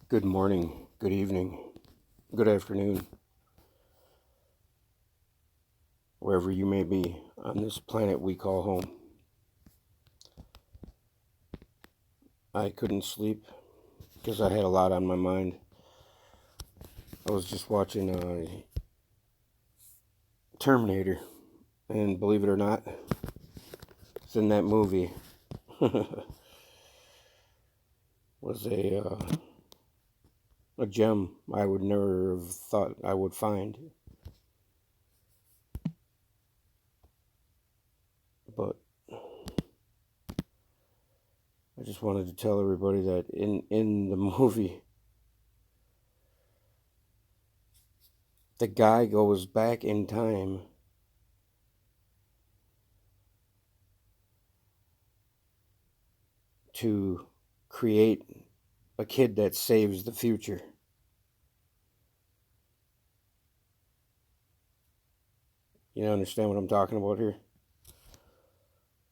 Good morning, good evening, good afternoon, wherever you may be on this planet we call home. I couldn't sleep because I had a lot on my mind. I was just watching Terminator, and believe it or not, it's in that movie. Was a gem I would never have thought I would find. But I just wanted to tell everybody that in the movie, the guy goes back in time to create a kid that saves the future. You understand what I'm talking about here?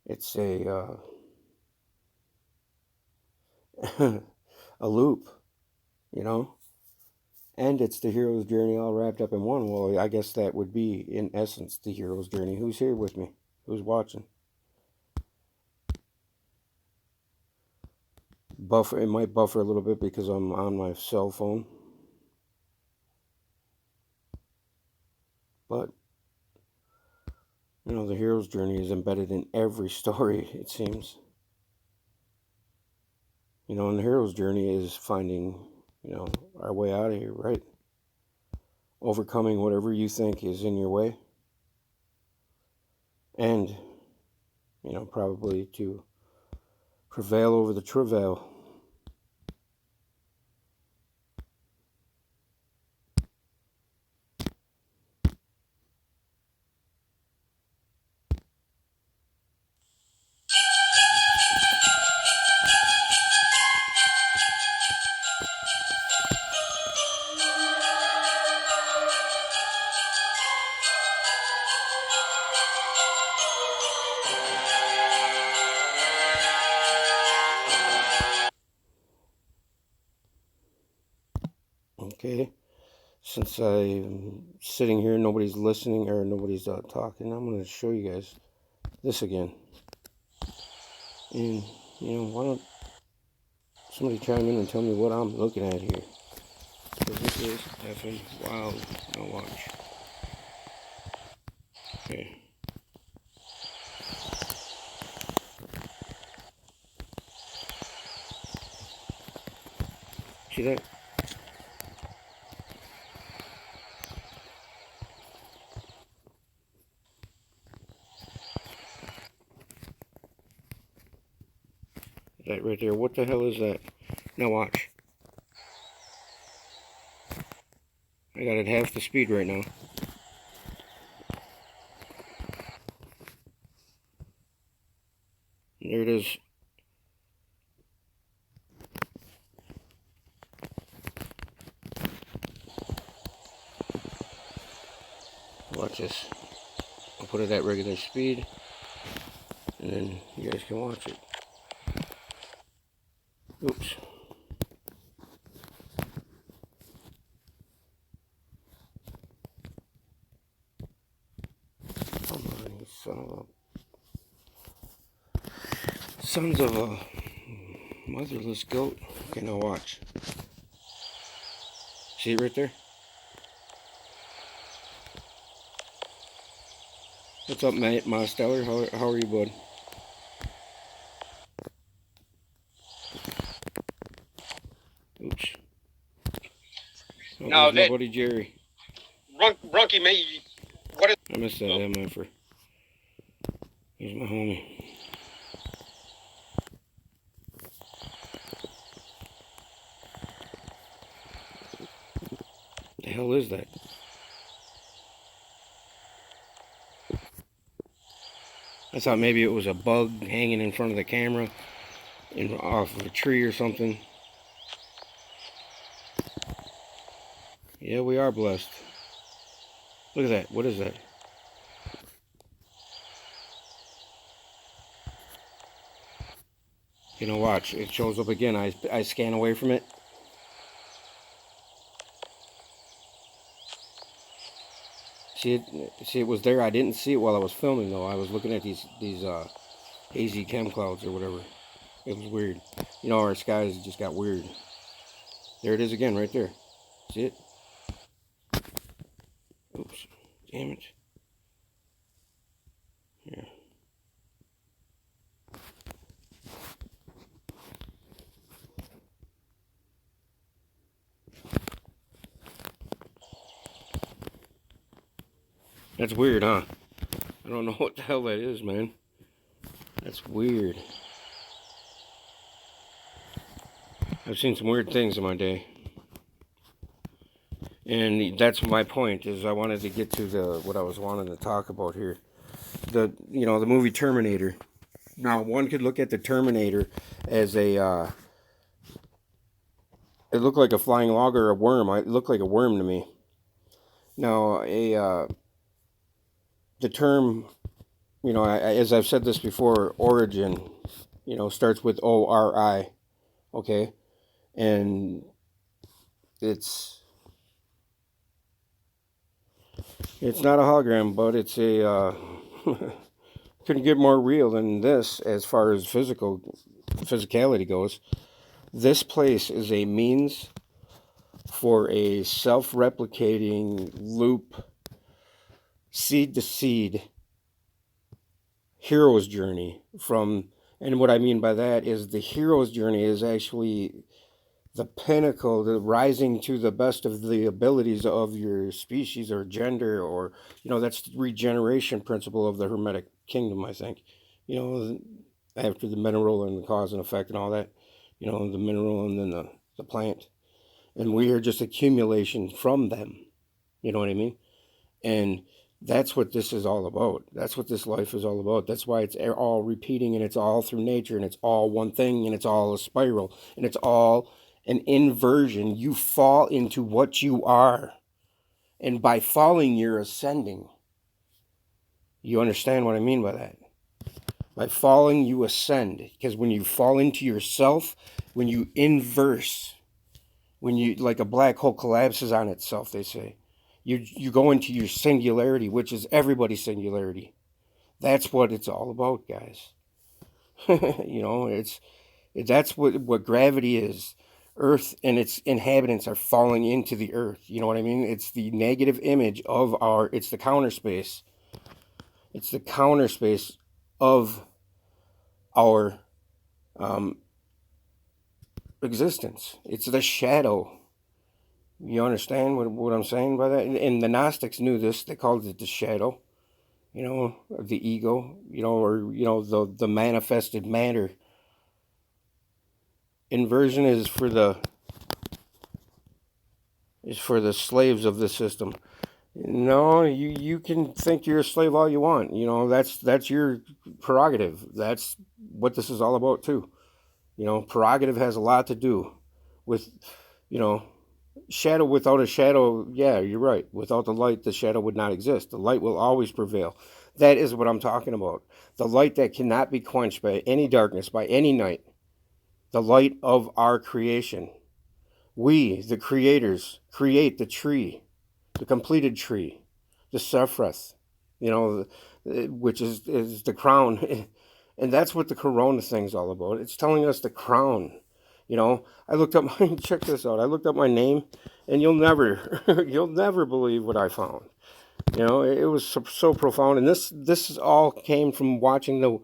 It's a a loop, you know? And it's the hero's journey all wrapped up in one. Well, I guess that would be, in essence, the hero's journey. Who's here with me? Who's watching? Buffer. It might buffer a little bit because I'm on my cell phone. But, you know, the hero's journey is embedded in every story, it seems. You know, and the hero's journey is finding, you know, our way out of here, right? Overcoming whatever you think is in your way. And, you know, probably to prevail over the travail. Okay, since I'm sitting here, nobody's listening or nobody's talking, I'm going to show you guys this again. And, you know, why don't somebody chime in and tell me what I'm looking at here? Because this is effing wild. Now watch. Okay. See that? That right there. What the hell is that? Now watch. I got it half the speed right now. And there it is. Watch this. I'll put it at regular speed, and then you guys can watch it. Oops. Come on, you sons of a motherless goat. Okay, now watch. See it right there? What's up, mate? Stellar? How are you, bud? Oops. Oh, no, my buddy Jerry. Runky, mate. What is? I missed that MFer. He's my homie. The hell is that? I thought maybe it was a bug hanging in front of the camera off of a tree or something. Yeah, we are blessed. Look at that. What is that? second and watch. It shows up again. I scan away from it. See it was there. I didn't see it while I was filming though. I was looking at these hazy chem clouds or whatever. It was weird. You know, our skies just got weird. There it is again, right there. See it? Oops. Damn it. Here. That's weird, huh? I don't know what the hell that is, man. That's weird. I've seen some weird things in my day. And that's my point, is I wanted to get to what I was wanting to talk about here. The movie Terminator. Now, one could look at the Terminator as it looked like a flying log or a worm. It looked like a worm to me. Now, the term, as I've said this before, origin, starts with O-R-I, okay? And it's not a hologram, but it's a, couldn't get more real than this as far as physicality goes. This place is a means for a self-replicating loop, seed to seed hero's journey and what I mean by that is the hero's journey is actually the pinnacle, the rising to the best of the abilities of your species or gender, or that's the regeneration principle of the Hermetic kingdom, I think. After the mineral and the cause and effect and all that, the mineral and then the plant, and we are just accumulation from them. You know what I mean? And that's what this is all about. That's what this life is all about. That's why it's all repeating, and it's all through nature, and it's all one thing, and it's all a spiral, and it's all an inversion. You fall into what you are, and by falling, you're ascending. You understand what I mean by that? By falling, you ascend, because when you fall into yourself, when you inverse, when you, like a black hole collapses on itself, they say, you go into your singularity, which is everybody's singularity. That's what it's all about, guys. That's what gravity is. Earth and its inhabitants are falling into the earth. You know what I mean? It's the negative image of it's the counter space. It's the counter space of our existence. It's the shadow. You understand what I'm saying by that? And the Gnostics knew this. They called it the shadow, the ego, or, the manifested matter. Inversion is for the slaves of the system. No, you can think you're a slave all you want. That's your prerogative. That's what this is all about too. Prerogative has a lot to do with, shadow. Without a shadow, yeah, you're right. Without the light, the shadow would not exist. The light will always prevail. That is what I'm talking about. The light that cannot be quenched by any darkness, by any night. The light of our creation. We, the creators, create the tree, the completed tree, the Sephiroth, which is the crown. And that's what the corona thing's all about. It's telling us the crown. I looked up check this out. I looked up my name, and you'll never believe what I found. It was so profound. And this all came from watching the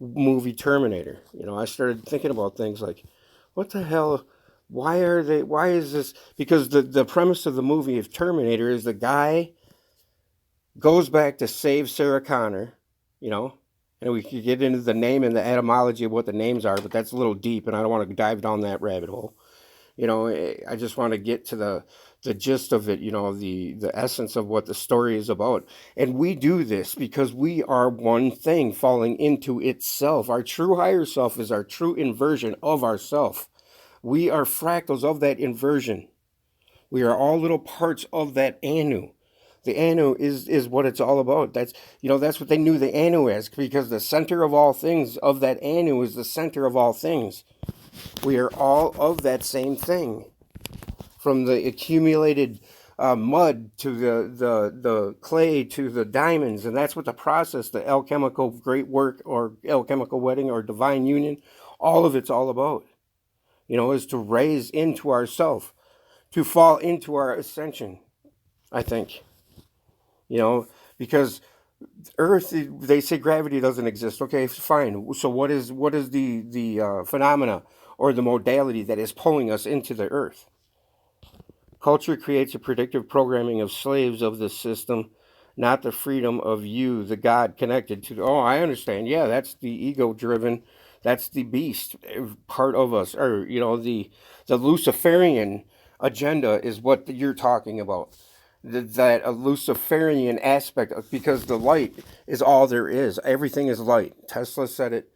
movie Terminator. I started thinking about things like, what the hell, why is this? Because the premise of the movie of Terminator is the guy goes back to save Sarah Connor, and we could get into the name and the etymology of what the names are, but that's a little deep, and I don't want to dive down that rabbit hole. I just want to get to the gist of it, the essence of what the story is about. And we do this because we are one thing falling into itself. Our true higher self is our true inversion of ourself. We are fractals of that inversion. We are all little parts of that Anu. The anu is what it's all about. That's what they knew the anu as, because the center of all things, of that anu, is the center of all things. We are all of that same thing, from the accumulated mud to the clay to the diamonds, and that's what the process, the alchemical great work or alchemical wedding or divine union, all of it's all about. Is to raise into ourself, to fall into our ascension. I think, because Earth, they say gravity doesn't exist. Okay, fine. So what is the phenomena or the modality that is pulling us into the Earth? Culture creates a predictive programming of slaves of the system, not the freedom of you, the God connected to. Oh, I understand. Yeah, that's the ego-driven. That's the beast part of us, or the Luciferian agenda is what you're talking about. That a Luciferian aspect, because the light is all there is. Everything is light. Tesla said it.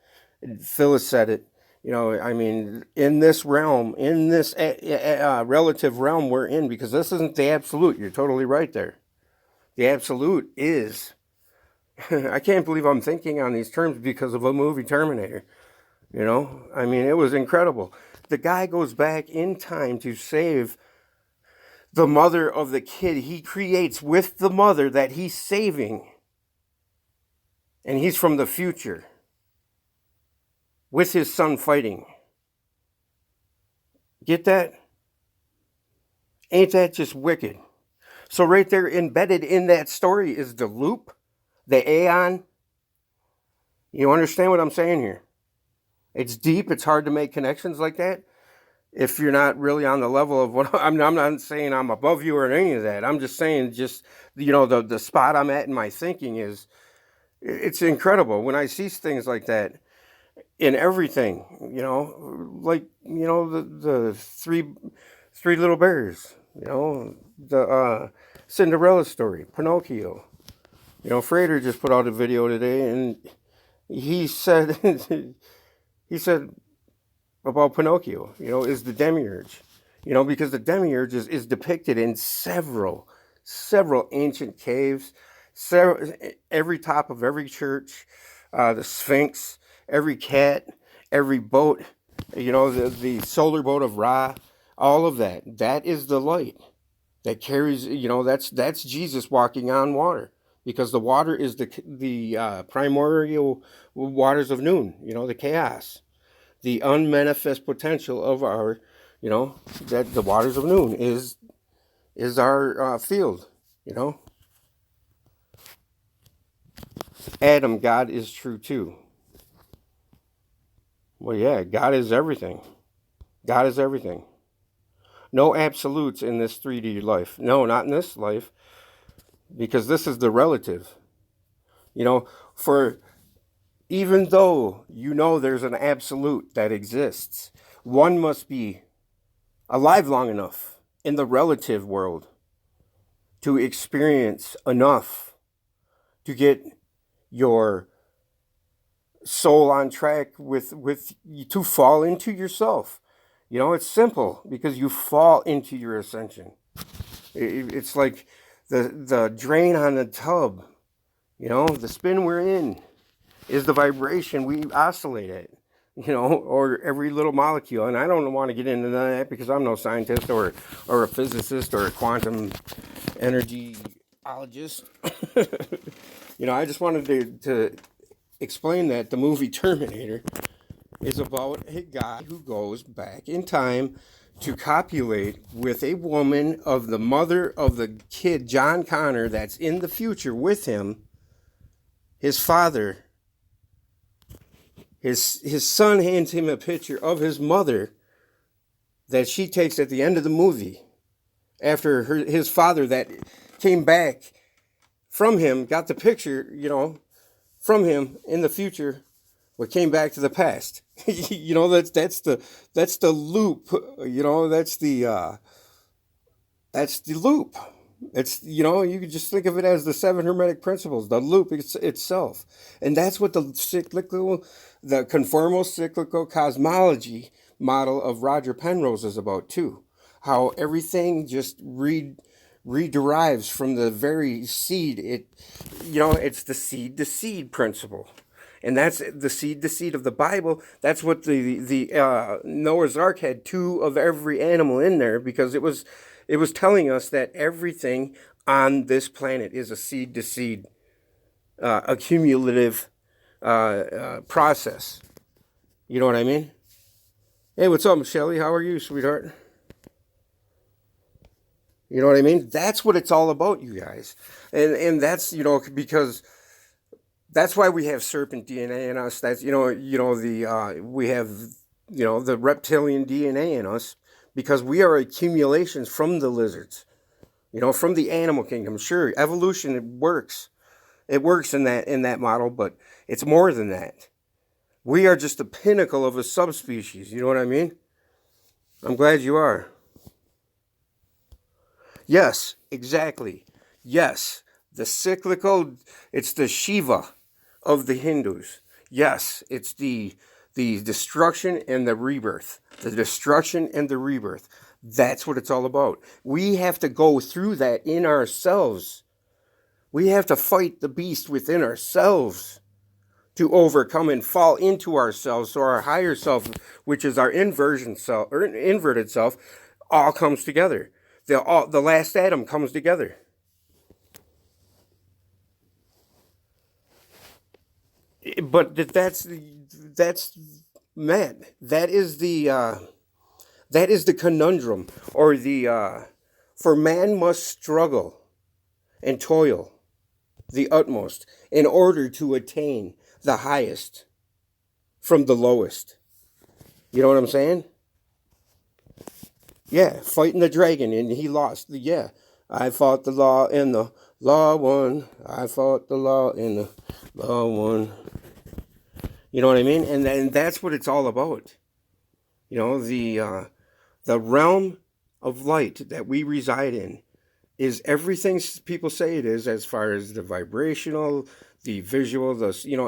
Phyllis said it. In this realm, in this relative realm we're in, because this isn't the absolute. You're totally right there. The absolute is, I can't believe I'm thinking on these terms because of a movie, Terminator. It was incredible. The guy goes back in time to save the mother of the kid he creates with the mother that he's saving. And he's from the future, with his son fighting. Get that? Ain't that just wicked? So right there, embedded in that story, is the loop, the aeon. You understand what I'm saying here? It's deep. It's hard to make connections like that if you're not really on the level of what I'm not saying I'm above you or any of that. I'm just saying, the spot I'm at in my thinking is, it's incredible when I see things like that in everything. The three little bears. The Cinderella story, Pinocchio. Frater just put out a video today, and he said he said about Pinocchio, is the demiurge. Because the demiurge is depicted in several ancient caves, every top of every church, the Sphinx, every cat, every boat, the solar boat of Ra, all of that. That is the light that carries, that's Jesus walking on water, because the water is the primordial waters of noon, the chaos, the unmanifest potential of our, that the waters of noon is our field, Adam, God is true too. Well, yeah, God is everything. God is everything. No absolutes in this 3D life. No, not in this life, because this is the relative. For even though there's an absolute that exists, one must be alive long enough in the relative world to experience enough to get your soul on track with to fall into yourself. It's simple, because you fall into your ascension. It's like the drain on the tub. The spin we're in is the vibration we oscillate at. Or every little molecule. And I don't want to get into that because I'm no scientist or a physicist or a quantum energyologist. I just wanted to explain that the movie Terminator is about a guy who goes back in time to copulate with a woman of the mother of the kid, John Connor, that's in the future with him. His father, his son hands him a picture of his mother that she takes at the end of the movie, after his father that came back from him, got the picture, from him in the future, what came back to the past. That's the loop. That's the loop. It's, you could just think of it as the 7 hermetic principles, the loop itself. And that's what the conformal cyclical cosmology model of Roger Penrose is about too. How everything just rederives from the very seed. It's the seed to seed principle. And that's the seed to seed of the Bible. That's what the Noah's Ark had 2 of every animal in there, because it was telling us that everything on this planet is a seed to seed, accumulative process. You know what I mean? Hey, what's up, Shelly? How are you, sweetheart? You know what I mean? That's what it's all about, you guys. And that's, because that's why we have serpent DNA in us. That's, we have, the reptilian DNA in us, because we are accumulations from the lizards, from the animal kingdom. Sure, evolution, it works. It works in that model, but it's more than that. We are just the pinnacle of a subspecies. You know what I mean? I'm glad you are. Yes, exactly. Yes, the cyclical, it's the Shiva of the Hindus. Yes, it's the destruction and the rebirth. The destruction and the rebirth. That's what it's all about. We have to go through that in ourselves. We have to fight the beast within ourselves to overcome and fall into ourselves, so our higher self, which is our inversion self or inverted self, all comes together. The last Adam comes together. But that's man. That is the conundrum, or for man must struggle and toil the utmost in order to attain the highest from the lowest. You know what I'm saying? Yeah, fighting the dragon, and he lost. Yeah, I fought the law and the law won. I fought the law and the law won. You know what I mean? And that's what it's all about. The realm of light that we reside in is everything people say it is, as far as the vibrational, the visual,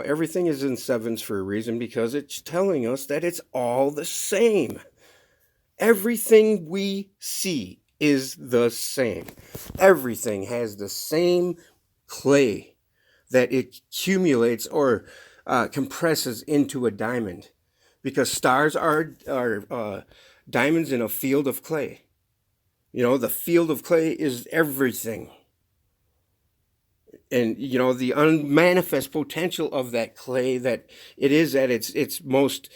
everything is in sevens for a reason, because it's telling us that it's all the same. Everything we see is the same. Everything has the same clay that it accumulates or compresses into a diamond, because stars are diamonds in a field of clay. The field of clay is everything. And, the unmanifest potential of that clay, that it is at its most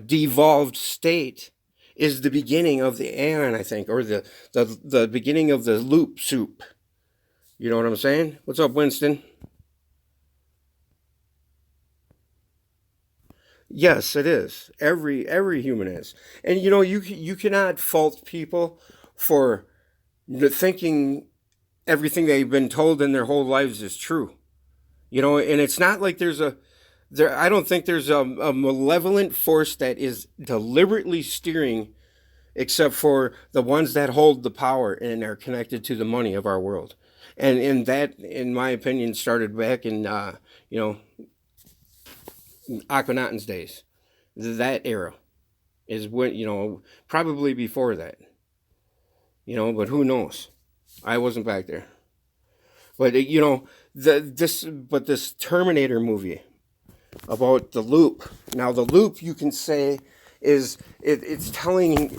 devolved state, is the beginning of the aeon, I think, or the beginning of the loop soup. You know what I'm saying? What's up, Winston? Yes, it is. Every human is. And, you cannot fault people for thinking everything they've been told in their whole lives is true. And it's not like I don't think there's a malevolent force that is deliberately steering, except for the ones that hold the power and are connected to the money of our world. And that, in my opinion, started back in, Akhenaten's days. That era is when, probably before that. But who knows? I wasn't back there. But, this Terminator movie about the loop. Now, the loop, you can say, it's telling,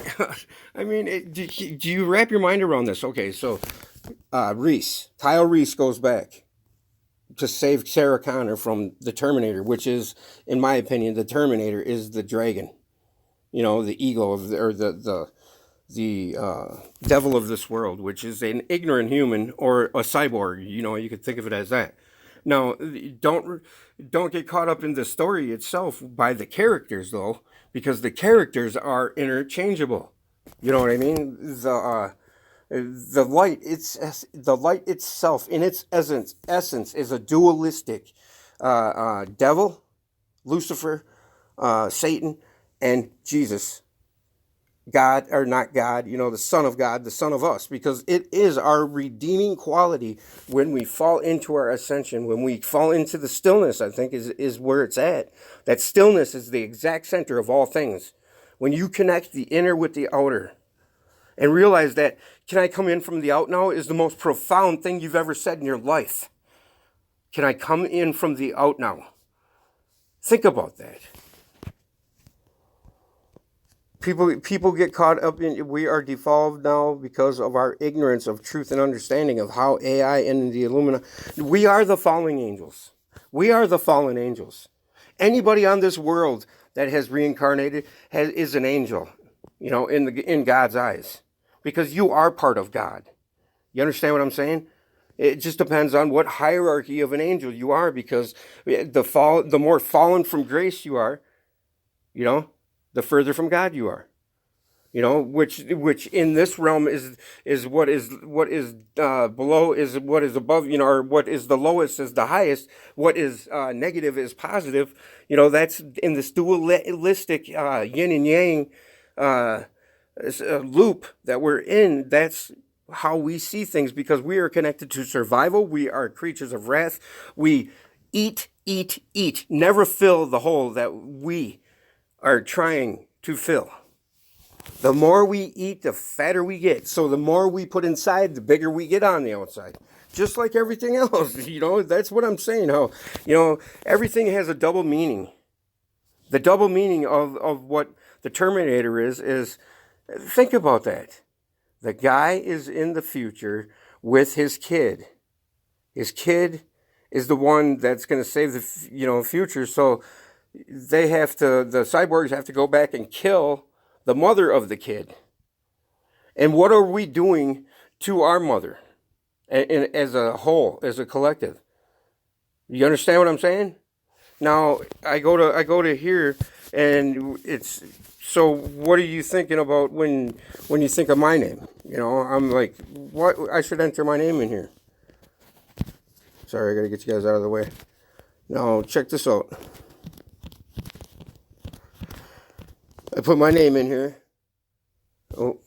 I mean, do you wrap your mind around this? Okay, so Kyle Reese goes back to save Sarah Connor from the Terminator, which is, in my opinion, the Terminator is the dragon. The ego of the devil of this world, which is an ignorant human or a cyborg. You could think of it as that. Now, don't get caught up in the story itself by the characters, though, because the characters are interchangeable. You know what I mean? The light itself, in its essence, is a dualistic devil, Lucifer, Satan, and Jesus. God, or not God, the Son of God, the Son of us, because it is our redeeming quality when we fall into our ascension, when we fall into the stillness, I think is where it's at. That stillness is the exact center of all things. When you connect the inner with the outer, and realize that "Can I come in from the out now" is the most profound thing you've ever said in your life. Can I come in from the out now? Think about that. People get caught up in, we are devolved now because of our ignorance of truth and understanding of how AI and the Illumina. We are the fallen angels. We are the fallen angels. Anybody on this world that has reincarnated is an angel, in God's eyes, because you are part of God. You understand what I'm saying? It just depends on what hierarchy of an angel you are, because the more fallen from grace you are, the further from God you are. Which in this realm is what is below is what is above, or what is the lowest is the highest. What is negative is positive. That's in this dualistic yin and yang loop that we're in. That's how we see things, because we are connected to survival. We are creatures of wrath. We eat, never fill the hole that we are trying to fill. The more we eat, the fatter we get. So the more we put inside, the bigger we get on the outside. Just like everything else, that's what I'm saying. How, everything has a double meaning. The double meaning of what the Terminator is, think about that. The guy is in the future with his kid. His kid is the one that's going to save the, future. So the cyborgs have to go back and kill the mother of the kid. And what are we doing to our mother as a whole, as a collective? You understand what I'm saying? Now, I go to here, and it's, so what are you thinking about when you think of my name? I'm like, what? I should enter my name in here. Sorry, I got to get you guys out of the way. Now, check this out. I put my name in here. Oh.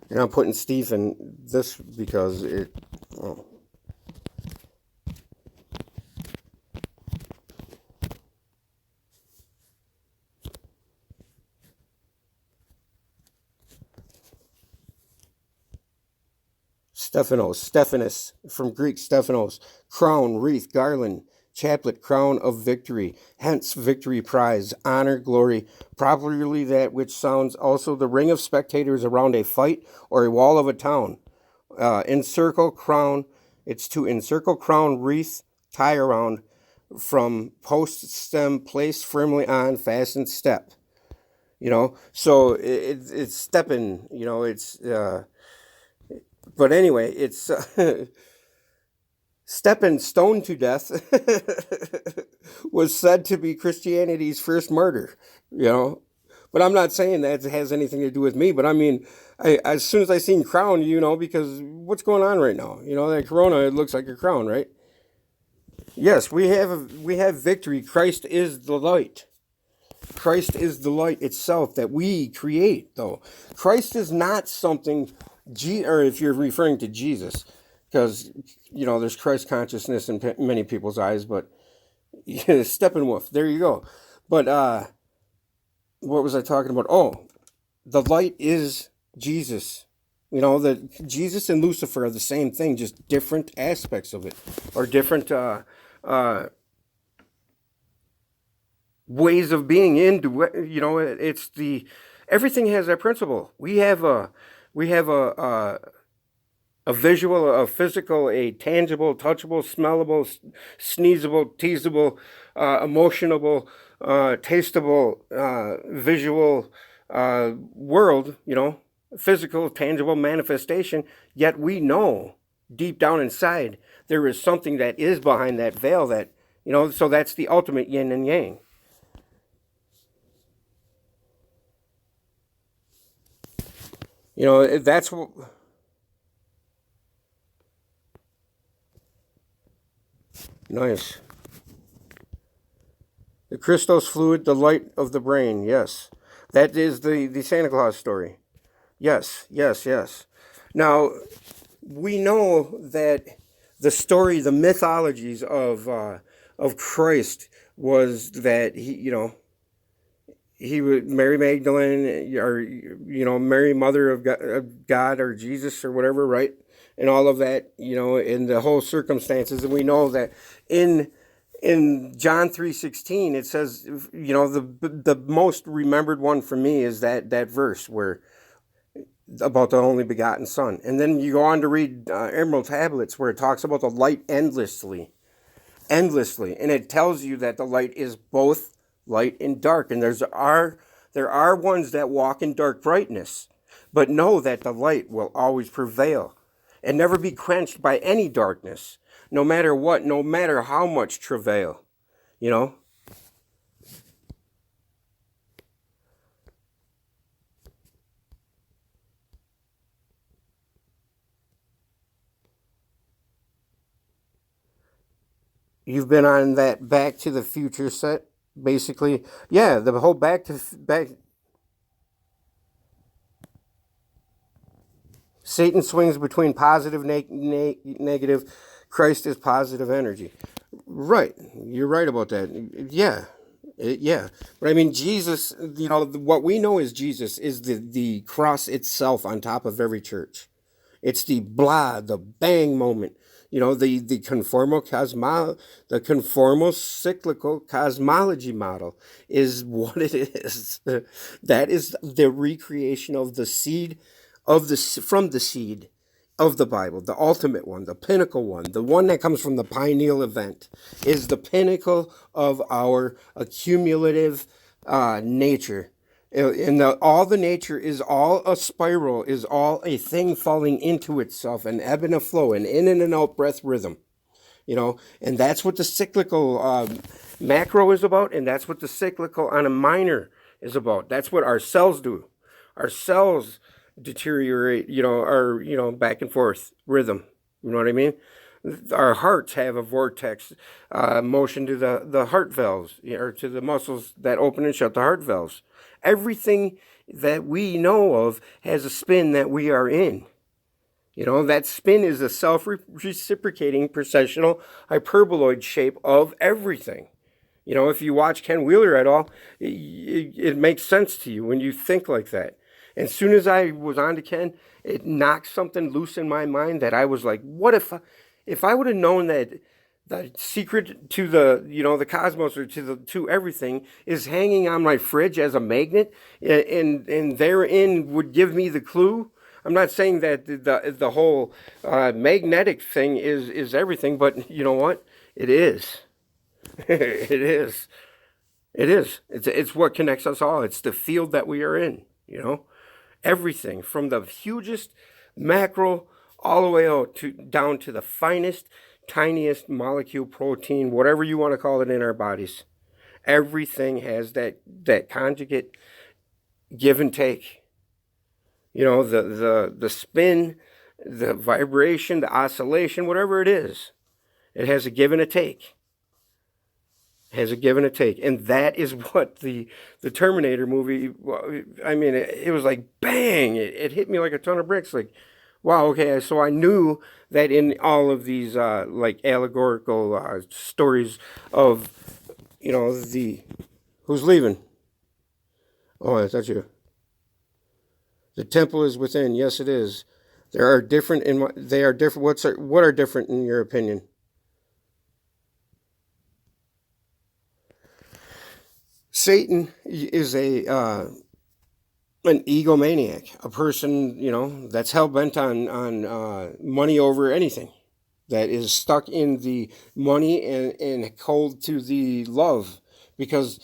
And I'm putting Steve in this because it... Oh. Stephanus, from Greek Stephanos, crown, wreath, garland, chaplet, crown of victory, hence victory prize, honor, glory, properly that which sounds also the ring of spectators around a fight or a wall of a town. Encircle, crown, it's to encircle, crown, wreath, tie around, from post, stem, place firmly on, fasten, step. So it's stepping, it's... But anyway, it's stepping stoned to death was said to be Christianity's first murder, But I'm not saying that it has anything to do with me. But I mean, as soon as I seen crown, because what's going on right now? That corona, it looks like a crown, right? Yes, we have victory. Christ is the light. Christ is the light itself that we create, though. Christ is not something... or if you're referring to Jesus, because, there's Christ consciousness in many people's eyes, but Steppenwolf, there you go. But what was I talking about? Oh, the light is Jesus. That Jesus and Lucifer are the same thing, just different aspects of it, or different ways of being into it. It's everything has that principle. We have a visual, a physical, a tangible, touchable, smellable, sneezable, teasable, emotionable, tasteable, visual world, physical, tangible manifestation. Yet we know deep down inside there is something that is behind that veil that, so that's the ultimate yin and yang. That's what... Nice. The Christos fluid, the light of the brain. Yes. That is the Santa Claus story. Yes. Now, we know that the story, the mythologies of Christ was that he was Mary Magdalene, or Mary, Mother of God, or Jesus, or whatever, right? And all of that, in the whole circumstances, and we know that in John 3:16 it says, the most remembered one for me is that verse where about the only begotten Son, and then you go on to read Emerald Tablets where it talks about the light endlessly, and it tells you that the light is both light and dark, and there are ones that walk in dark brightness, but know that the light will always prevail and never be quenched by any darkness, no matter what, no matter how much travail, you know. You've been on that Back to the Future set, basically. Yeah, the whole back. Satan swings between positive, negative. Christ is positive energy. Right, you're right about that. Yeah, yeah. But I mean, Jesus. What we know is Jesus is the cross itself on top of every church. It's the bang moment. The conformal cyclical cosmology model is what it is. That is the recreation of the seed from the seed of the Bible, the ultimate one, the pinnacle one, the one that comes from the pineal event, is the pinnacle of our accumulative nature. And all the nature is all a spiral, is all a thing falling into itself, an ebb and a flow, an in and an out breath rhythm. And that's what the cyclical macro is about, and that's what the cyclical on a minor is about. That's what our cells do. Our cells deteriorate, back and forth rhythm. You know what I mean? Our hearts have a vortex motion to the heart valves, or to the muscles that open and shut the heart valves. Everything that we know of has a spin that we are in. That spin is a self-reciprocating precessional hyperboloid shape of everything. If you watch Ken Wheeler at all, it makes sense to you when you think like that. As soon as I was on to Ken, it knocked something loose in my mind that I was like, what if I would have known that the secret to the cosmos, or to everything, is hanging on my fridge as a magnet, and therein would give me the clue. I'm not saying that the whole magnetic thing is everything, but you know what? It is. It is. It is. It's what connects us all. It's the field that we are in. Everything from the hugest macro all the way out down to the finest, tiniest molecule, protein, whatever you want to call it, in our bodies. Everything has that conjugate give and take. The spin, the vibration, the oscillation, whatever it is, it has a give and a take. It has a give and a take, and that is what the Terminator movie. I mean, it was like bang! It hit me like a ton of bricks. Like, wow, okay. So I knew that in all of these like allegorical stories of the who's leaving. Oh, I thought you. The temple is within. Yes, it is. There are different. They are different. What are different in your opinion? Satan is an egomaniac, a person that's hell bent on money over anything, that is stuck in the money and cold to the love, because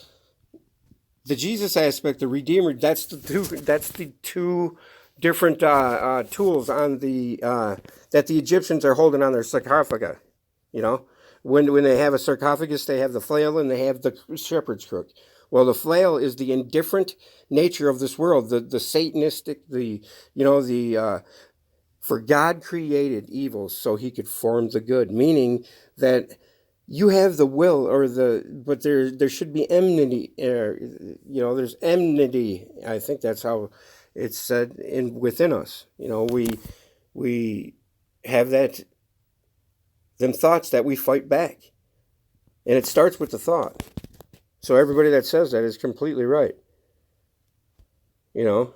the Jesus aspect, the Redeemer, that's the two different tools on the that the Egyptians are holding on their sarcophagi. When they have a sarcophagus, they have the flail and they have the shepherd's crook. Well, the flail is the indifferent nature of this world, the Satanistic, for God created evil so he could form the good, meaning that you have the will, but there should be enmity. There's enmity. I think that's how it's said within us. We have them thoughts that we fight back, and it starts with the thought. So everybody that says that is completely right. You know,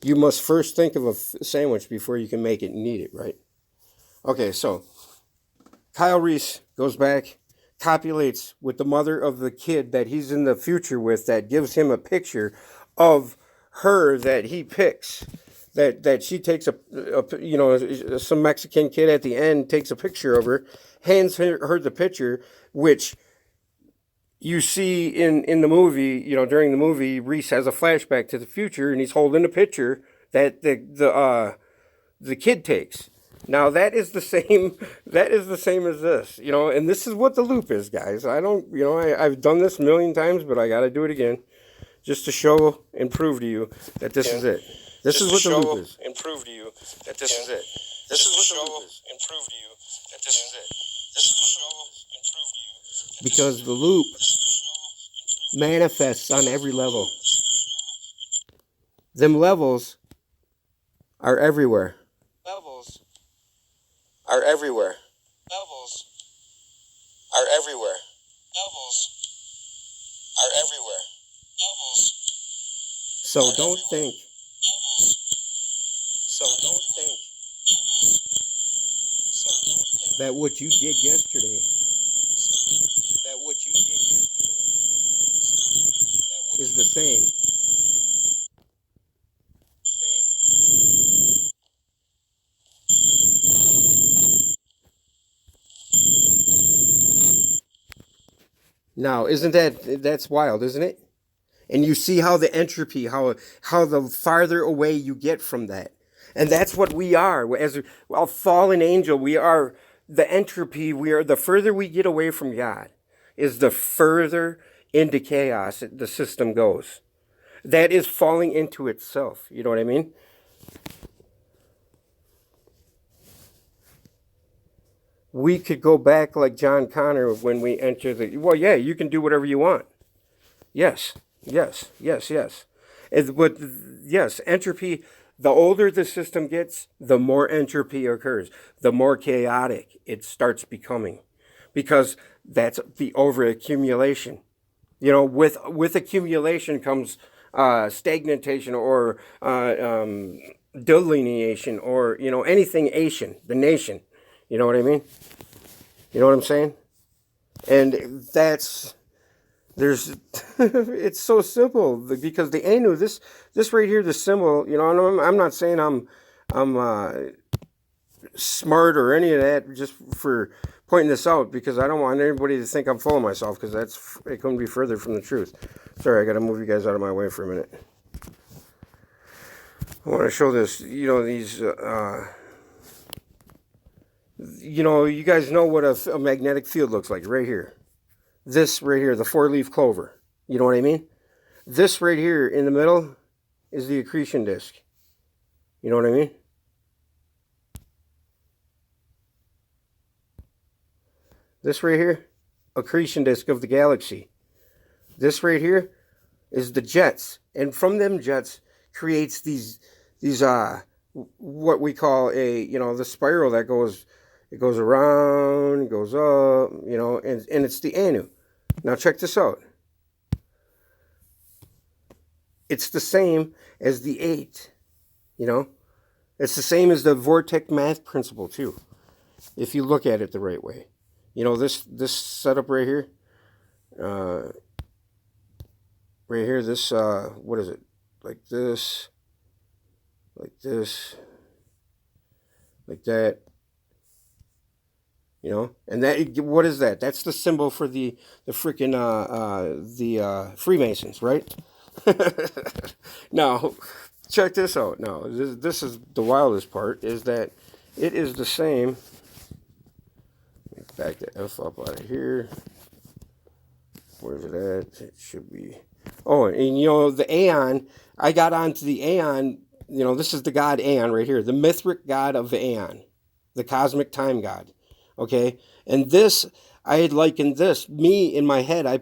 you must first think of a sandwich before you can make it and eat it, right? Okay, so Kyle Reese goes back, copulates with the mother of the kid that he's in the future with, that gives him a picture of her that he picks. That she takes some Mexican kid at the end takes a picture of her, hands her the picture, which you see in the movie. During the movie, Reese has a flashback to the future, and he's holding a picture that the kid takes. Now that is the same. That is the same as this, and this is what the loop is, guys. I don't, I've done this a million times, but I got to do it again, just to show and prove to you that this is it. This is what the loop is. And prove to you that this is it. This is what the loop is. And prove to you that this is it. This is what show and prove to you. Because the loop manifests on every level. Them levels are everywhere. Levels are everywhere. Levels are everywhere. Levels are everywhere. Levels. So don't think. So don't think that what you did yesterday, is the same. Now, that's wild, isn't it? And you see how the entropy, how the farther away you get from that. And that's what we are. As a fallen angel, we are the entropy. We are the further we get away from God, is the further into chaos the system goes. That is falling into itself. You know what I mean? We could go back like John Connor when we enter well, yeah, you can do whatever you want. Yes. But yes, entropy, the older the system gets, the more entropy occurs, the more chaotic it starts becoming, because that's the overaccumulation. With accumulation comes stagnation or delineation or, anything Asian, the nation. You know what I mean? You know what I'm saying? And it's so simple, because the Anu, this right here, the symbol, I'm not saying I'm smart or any of that, just for pointing this out, because I don't want anybody to think I'm full of myself, because it couldn't be further from the truth. Sorry, I got to move you guys out of my way for a minute. I want to show this, these, you guys know what a magnetic field looks like right here. This right here, the 4-leaf clover. You know what I mean? This right here in the middle is the accretion disk. You know what I mean? This right here, accretion disk of the galaxy. This right here is the jets. And from them jets creates these what we call the spiral that goes, it goes around, goes up, and it's the Anu. Now check this out. It's the same as the 8, It's the same as the vortex math principle too, if you look at it the right way. This setup right here, this, what is it? Like this, like that. And that, what is that? That's the symbol for the freaking Freemasons, right? Now, check this out. Now, this is the wildest part, is that it is the same. Back the F up out of here. Where's it at? It should be. Oh, and the Aeon. I got onto the Aeon. This is the god Aeon right here, the mythic god of Aeon, the cosmic time god. Okay, and this, I had likened this, me in my head, I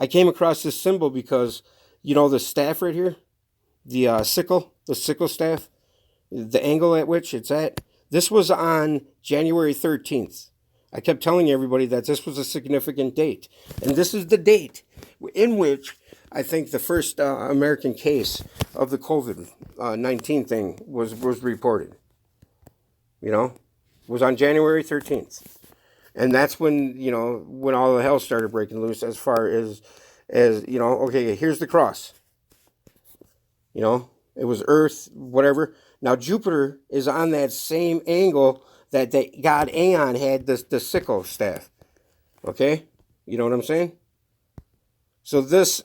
came across this symbol because, the staff right here, the sickle staff, the angle at which it's at, this was on January 13th. I kept telling everybody that this was a significant date. And this is the date in which I think the first American case of the COVID-19 thing was reported. You know, was on January 13th. And that's when, when all the hell started breaking loose as far as okay, here's the cross. It was Earth, whatever. Now Jupiter is on that same angle that god Aeon had the sickle staff. Okay? You know what I'm saying? So this,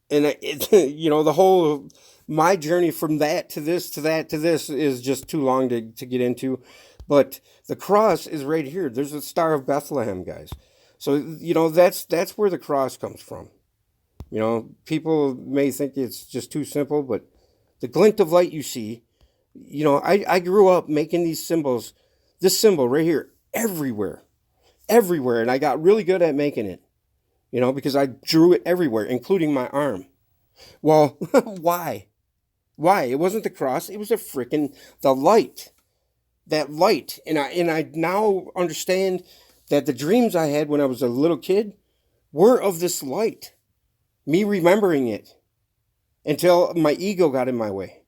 and the whole, my journey from that to this, to that, to this is just too long to get into. But the cross is right here. There's the Star of Bethlehem, guys. So, that's where the cross comes from. People may think it's just too simple, but the glint of light you see, I grew up making these symbols, this symbol right here, everywhere. And I got really good at making it, because I drew it everywhere, including my arm. Well, why? Why? It wasn't the cross. It was the light. That light. And I now understand that the dreams I had when I was a little kid were of this light. Me remembering it until my ego got in my way.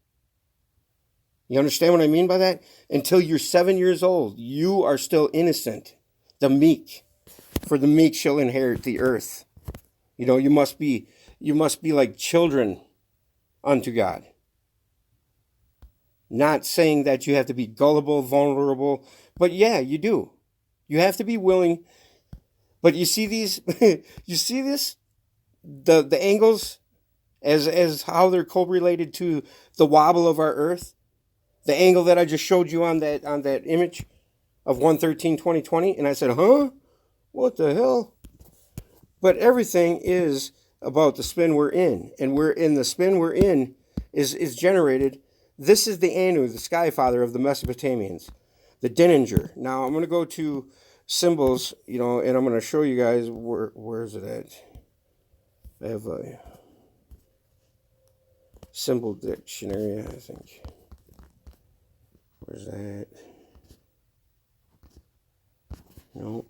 You understand what I mean by that? Until you're 7 years old, you are still innocent. The meek. For the meek shall inherit the earth. You must be like children unto God. Not saying that you have to be gullible, vulnerable, but yeah, you do. You have to be willing. But you see these, you see this? The angles as how they're correlated to the wobble of our earth. The angle that I just showed you on that image of 1/13/2020, and I said, huh? What the hell? But everything is about the spin we're in, and the spin we're in is generated. This is the Anu, the sky father of the Mesopotamians, the Dininger. Now I'm going to go to symbols, and I'm going to show you guys where is it at. I have a symbol dictionary, I think. Where's that? No.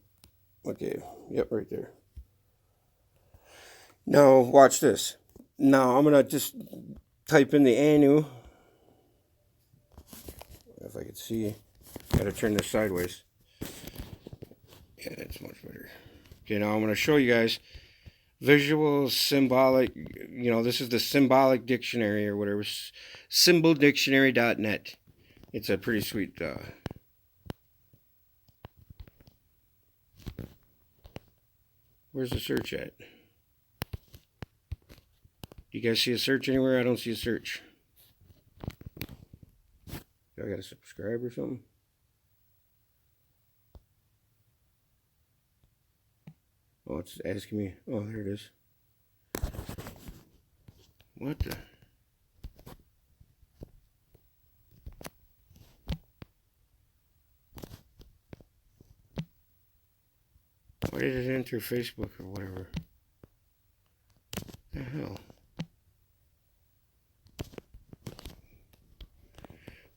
Okay. Yep, right there. Now, watch this. Now, I'm going to just type in the Anu. If I could see. Got to turn this sideways. Yeah, that's much better. Okay, now I'm going to show you guys visual, symbolic. This is the symbolic dictionary or whatever. Symboldictionary.net. It's a pretty sweet. Where's the search at? Do you guys see a search anywhere? I don't see a search. Do I gotta subscribe or something? Oh, it's asking me. Oh, there it is. What the? Why did it enter Facebook or whatever? The hell?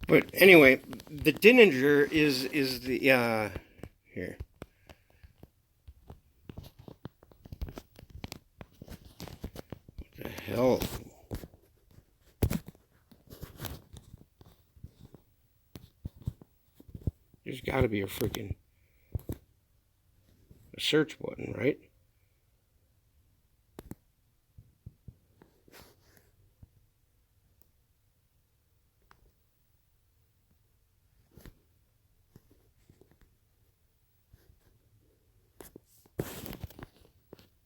But anyway, the Dininger is the here. What the hell? There's got to be a search button, right?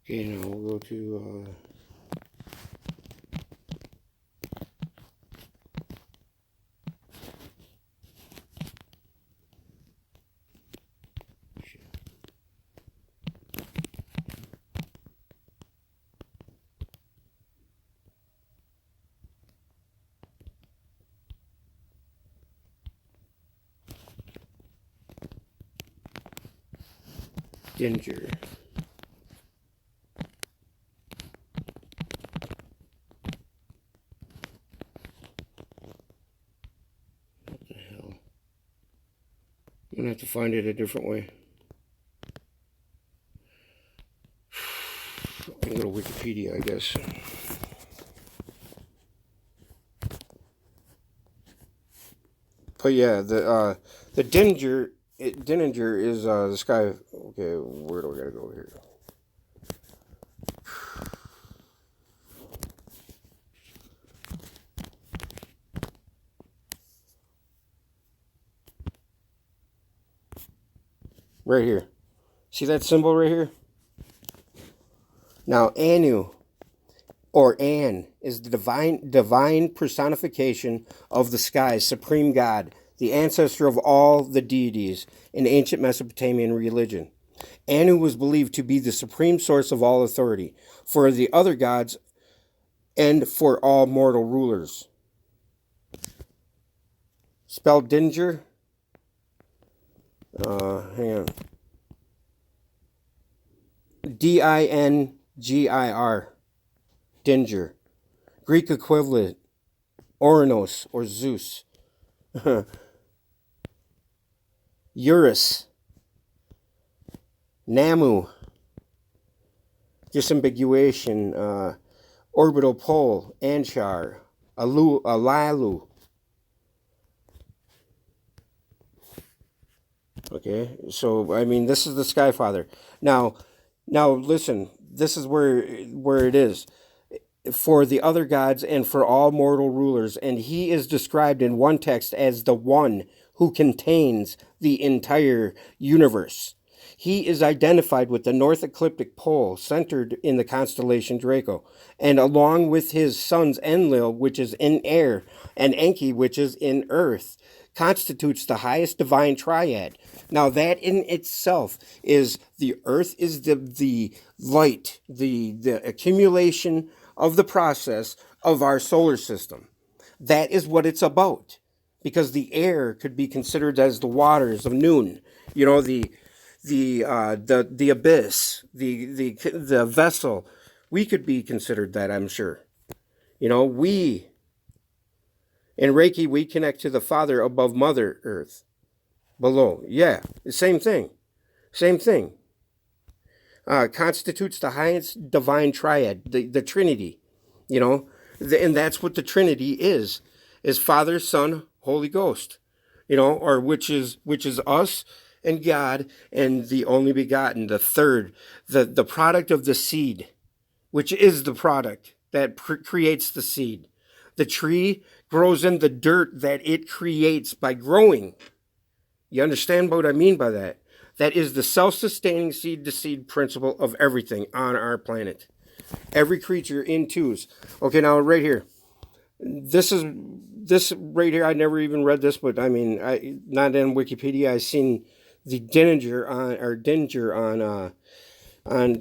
Okay, now we'll go to Ginger. What the hell? I'm gonna have to find it a different way. can go to Wikipedia, I guess. But yeah, the Dininger is the sky. Okay, where do I gotta go here? Right here. See that symbol right here? Now, Anu, or An, is the divine personification of the sky, supreme God, the ancestor of all the deities in ancient Mesopotamian religion. Anu was believed to be the supreme source of all authority for the other gods and for all mortal rulers. Spelled Dinger. Hang on. Dingir. Dinger. Greek equivalent, Oranos or Zeus. Eurus. Namu. Disambiguation. Orbital pole. Anshar. Alalu. Okay, so I mean, this is the Sky Father. Now listen. This is where it is for the other gods and for all mortal rulers, and he is described in one text as the one who contains the entire universe. He is identified with the North Ecliptic Pole, centered in the constellation Draco, and along with his sons Enlil, which is in air, and Enki, which is in earth, constitutes the highest divine triad. Now that in itself is the earth is the light, the accumulation of the process of our solar system. That is what it's about. Because the air could be considered as the waters of noon. You know, the abyss, the vessel. We could be considered that, I'm sure. You know, in Reiki, we connect to the Father above Mother Earth. Below. Yeah, same thing. Same thing. Constitutes the highest divine triad, the Trinity. You know, and that's what the Trinity is Father, Son, Holy Ghost. You know, or which is us and God and the only begotten, the third, the product of the seed, which is the product that creates the seed. The tree grows in the dirt that it creates by growing. You understand what I mean by that? That is the self-sustaining seed-to-seed principle of everything on our planet. Every creature in twos. Okay, now right here. This right here, I never even read this, but I mean, not in Wikipedia. I seen the Dinger on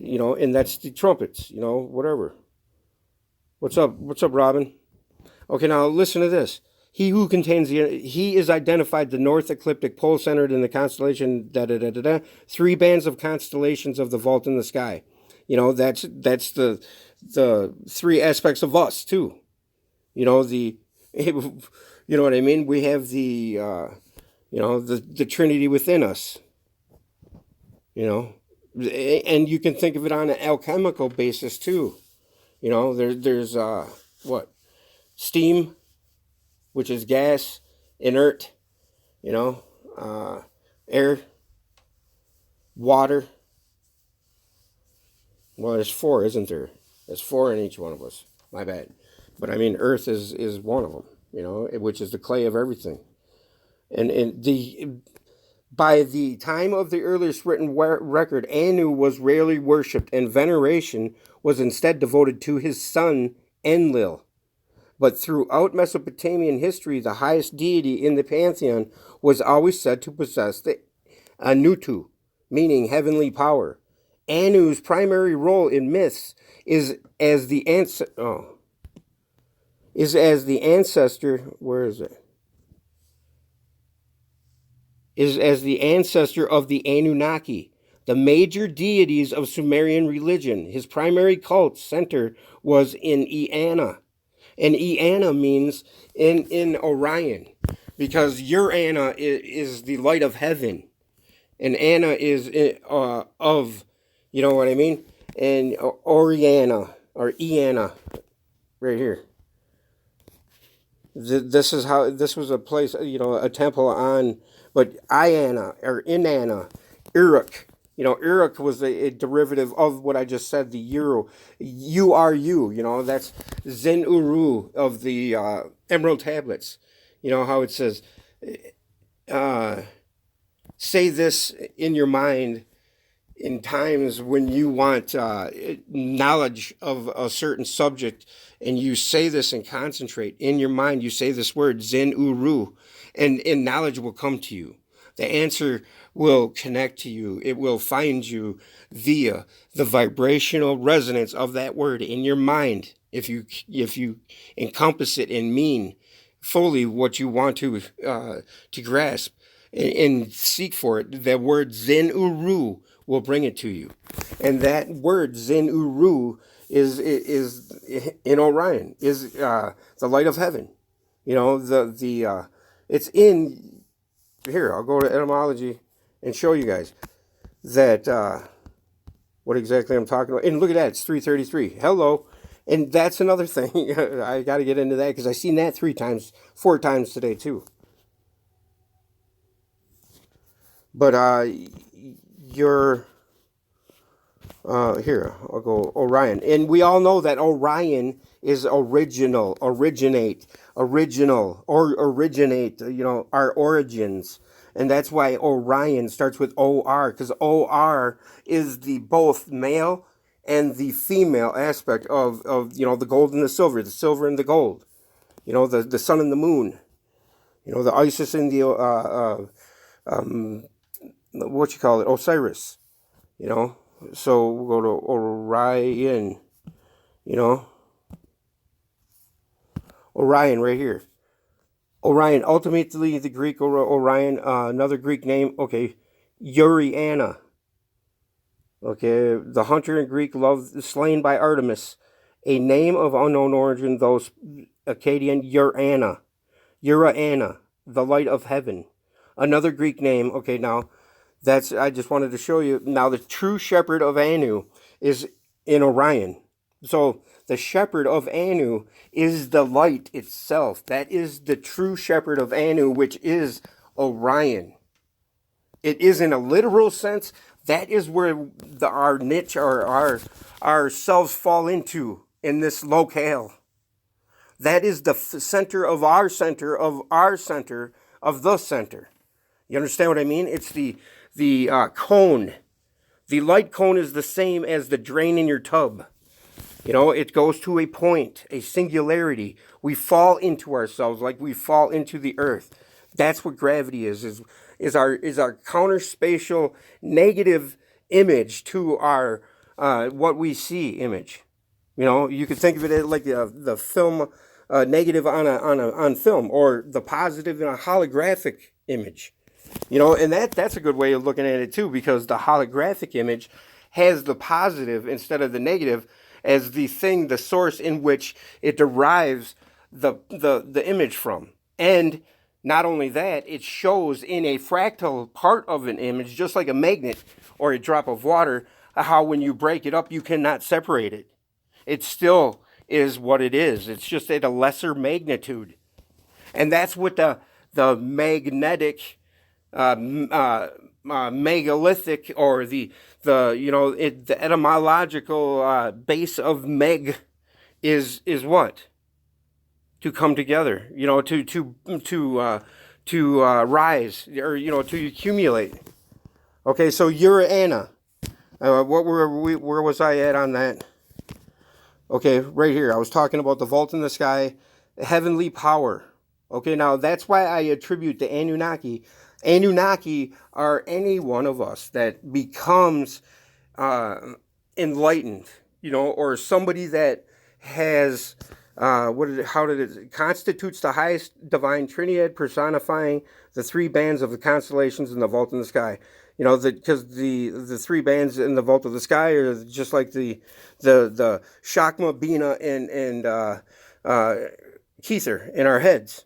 you know, and that's the trumpets, you know, whatever. What's up, Robin? Okay, now listen to this. He is identified the North Ecliptic Pole centered in the constellation, 3 bands of constellations of the vault in the sky. You know, that's the 3 aspects of us, too. You know, you know what I mean? We have the Trinity within us. You know, and you can think of it on an alchemical basis, too. You know, there's steam, which is gas, inert, you know, air, water. Well, there's 4, isn't there? There's 4 in each one of us. My bad. But I mean, earth is one of them, you know, which is the clay of everything. And by the time of the earliest written record, Anu was rarely worshipped, and veneration was instead devoted to his son Enlil. But throughout Mesopotamian history, the highest deity in the pantheon was always said to possess the Anutu, meaning heavenly power. Anu's primary role in myths is as the ancestor. Where is it? Is as the ancestor of the Anunnaki, the major deities of Sumerian religion. His primary cult center was in Eanna. And Eanna means in Orion, because Uranna is the light of heaven, and Anna is of, you know what I mean? and Oriana or Iana right here. This is how this was a place, a temple on, but Iana or Inanna, Uruk. Uruk was a derivative of what I just said, the Euro. You are you. That's Zen Uru of the Emerald Tablets. How it says, say this in your mind in times when you want knowledge of a certain subject, and you say this and concentrate in your mind, you say this word Zen Uru, and knowledge will come to you. The answer will connect to you. It will find you via the vibrational resonance of that word in your mind. If you encompass it and mean fully what you want to grasp and seek for it, the word Zen Uru will bring it to you. And that word Zen Uru is in Orion, is the light of heaven. It's in here. I'll go to etymology and show you guys that what exactly I'm talking about. And look at that, it's 333. Hello. And that's another thing. I got to get into that because I seen that 4 times today too. But here, I'll go Orion. And we all know that Orion is originate, or originate, our origins. And that's why Orion starts with OR, because OR is the both male and the female aspect of the gold and the silver and the gold. The sun and the moon. The Isis and the Osiris. So we'll go to Orion. Orion right here. Orion, ultimately the Greek Orion, another Greek name, Uriana. The hunter in Greek loved, slain by Artemis, a name of unknown origin, those Akkadian Urana, the light of heaven. Another Greek name, now, I just wanted to show you. Now, the true shepherd of Anu is in Orion. So, the shepherd of Anu is the light itself. That is the true shepherd of Anu, which is Orion. It is in a literal sense. That is where our niche, or our selves fall into in this locale. That is the center of our center of our center of the center. You understand what I mean? It's the cone. The light cone is the same as the drain in your tub. It goes to a point, a singularity. We fall into ourselves like we fall into the earth. That's what gravity is our counter-spatial negative image to our what we see image. You could think of it as like the film negative on film, or the positive in a holographic image. And that's a good way of looking at it too, because the holographic image has the positive instead of the negative as the thing, the source in which it derives the image from. And not only that, it shows in a fractal part of an image, just like a magnet or a drop of water, how when you break it up, you cannot separate it. It still is what it is. It's just at a lesser magnitude. And that's what the magnetic, megalithic, or the etymological base of meg is what? To come together, to rise, or to accumulate. Okay, so Uriana. Where was I at on that? Okay, right here. I was talking about the vault in the sky, heavenly power. Okay, now that's why I attribute the Anunnaki. Anunnaki are any one of us that becomes enlightened, or somebody that has constitutes the highest divine Trinity, personifying the 3 bands of the constellations in the vault in the sky. Because the 3 bands in the vault of the sky are just like the Shakma, Bina, and Kether in our heads.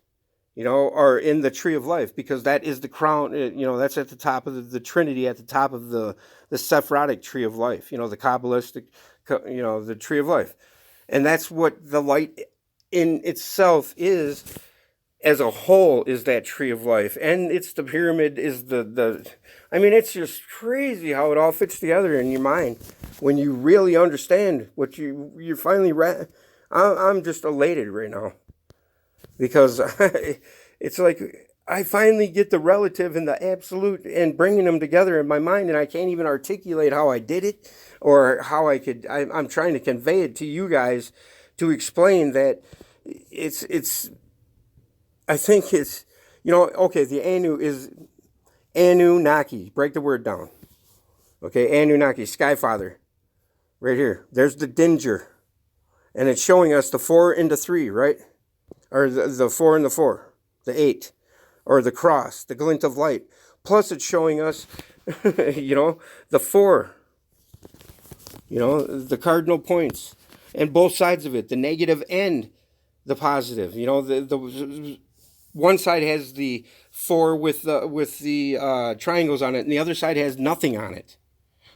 or in the tree of life, because that is the crown. That's at the top of the Trinity, at the top of the Sephirotic tree of life. The Kabbalistic, the tree of life, and that's what the light in itself is, as a whole, is that tree of life, and it's the pyramid. Is the I mean, it's just crazy how it all fits together in your mind when you really understand what you're finally. I'm just elated right now, because it's like I finally get the relative and the absolute and bringing them together in my mind, and I can't even articulate how I did it or how I could. I'm trying to convey it to you guys to explain that it's. I think it's, okay, the Anu is Anunnaki. Break the word down. Okay, Anunnaki, Skyfather. Right here. There's the Dinger. And it's showing us the 4 and the 3, right? Or the 4 and the 4. The 8. Or the cross, the glint of light. Plus it's showing us, the 4. The cardinal points. And both sides of it, the negative and the positive. The one side has the 4 with the triangles on it, and the other side has nothing on it.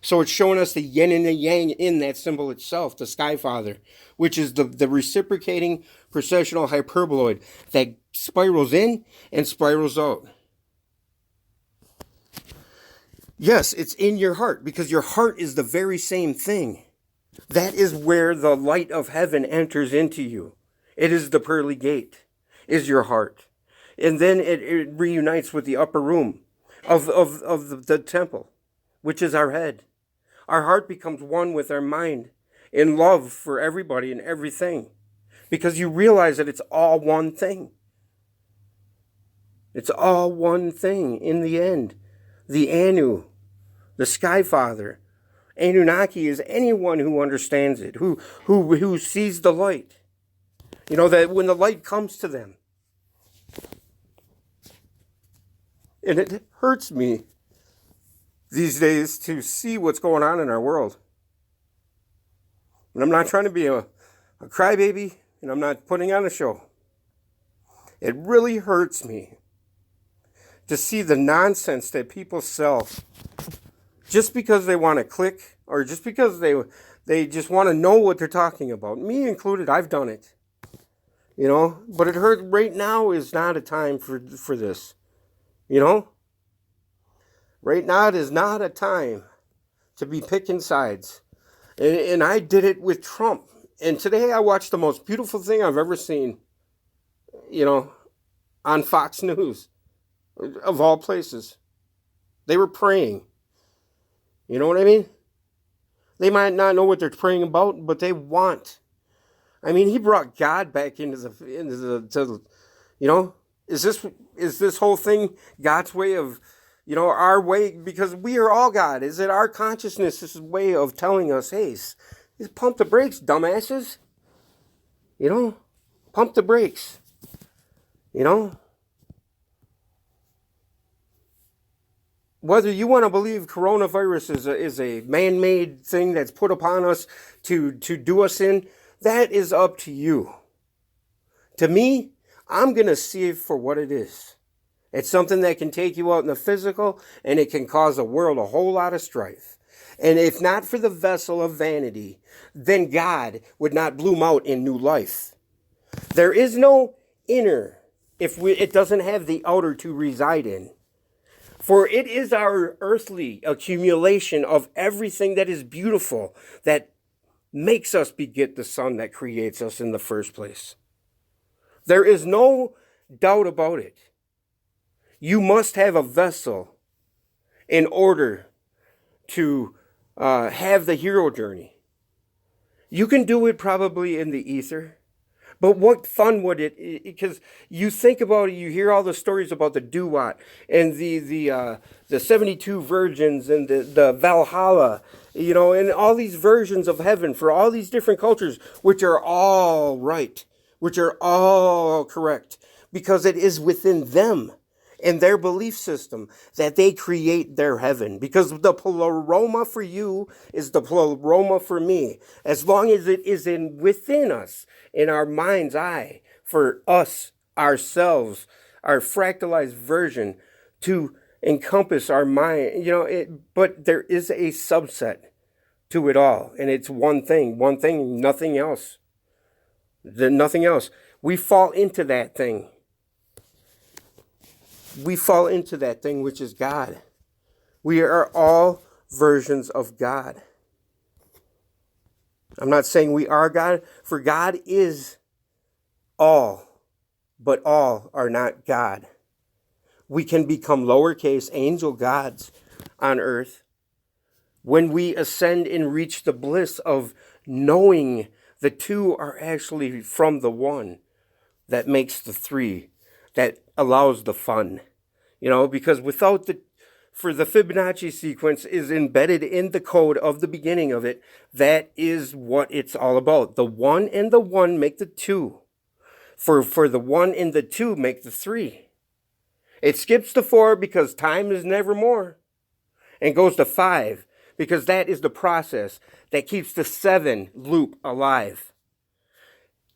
So it's showing us the yin and the yang in that symbol itself, the Skyfather, which is the reciprocating processional hyperboloid that spirals in and spirals out. Yes, it's in your heart, because your heart is the very same thing. That is where the light of heaven enters into you. It is the pearly gate, is your heart. And then it reunites with the upper room of the temple, which is our head. Our heart becomes one with our mind in love for everybody and everything, because you realize that it's all one thing. It's all one thing in the end. The Anu, the Skyfather. Anunnaki is anyone who understands it, who sees the light. That when the light comes to them. And it hurts me these days to see what's going on in our world. And I'm not trying to be a crybaby, and I'm not putting on a show. It really hurts me to see the nonsense that people sell just because they want to click, or just because they just want to know what they're talking about. Me included, I've done it. But it hurts. Right now is not a time for this. Right now it is not a time to be picking sides. And I did it with Trump. And today I watched the most beautiful thing I've ever seen, on Fox News, of all places. They were praying. You know what I mean? They might not know what they're praying about, but they want. I mean, he brought God back into the is this whole thing God's way of, our way, because we are all God? Is it our consciousness, this way of telling us, hey, pump the brakes, dumbasses? Pump the brakes. Whether you want to believe coronavirus is a man-made thing that's put upon us to do us in, that is up to you. To me, I'm going to see it for what it is. It's something that can take you out in the physical, and it can cause the world a whole lot of strife. And if not for the vessel of vanity, then God would not bloom out in new life. There is no inner if it doesn't have the outer to reside in. For it is our earthly accumulation of everything that is beautiful that makes us beget the Son that creates us in the first place. There is no doubt about it. You must have a vessel in order to have the hero journey. You can do it probably in the ether. But what fun would it, because you think about it, you hear all the stories about the Duat and the 72 virgins and the Valhalla, and all these versions of heaven for all these different cultures, which are all right, which are all correct, because it is within them and their belief system that they create their heaven. Because the pleroma for you is the pleroma for me. As long as it is within us, in our mind's eye, for us, ourselves, our fractalized version to encompass our mind. But there is a subset to it all, and it's one thing, nothing else. Nothing else. We fall into that thing. We fall into that thing, which is God. We are all versions of God. I'm not saying we are God, for God is all, but all are not God. We can become lowercase angel gods on earth when we ascend and reach the bliss of knowing the two are actually from the one that makes the three, that allows the fun. Because for the Fibonacci sequence is embedded in the code of the beginning of it. That is what it's all about. The one and the one make the two. For the one and the two make the three. It skips to 4 because time is never more. And goes to 5 because that is the process that keeps the 7 loop alive.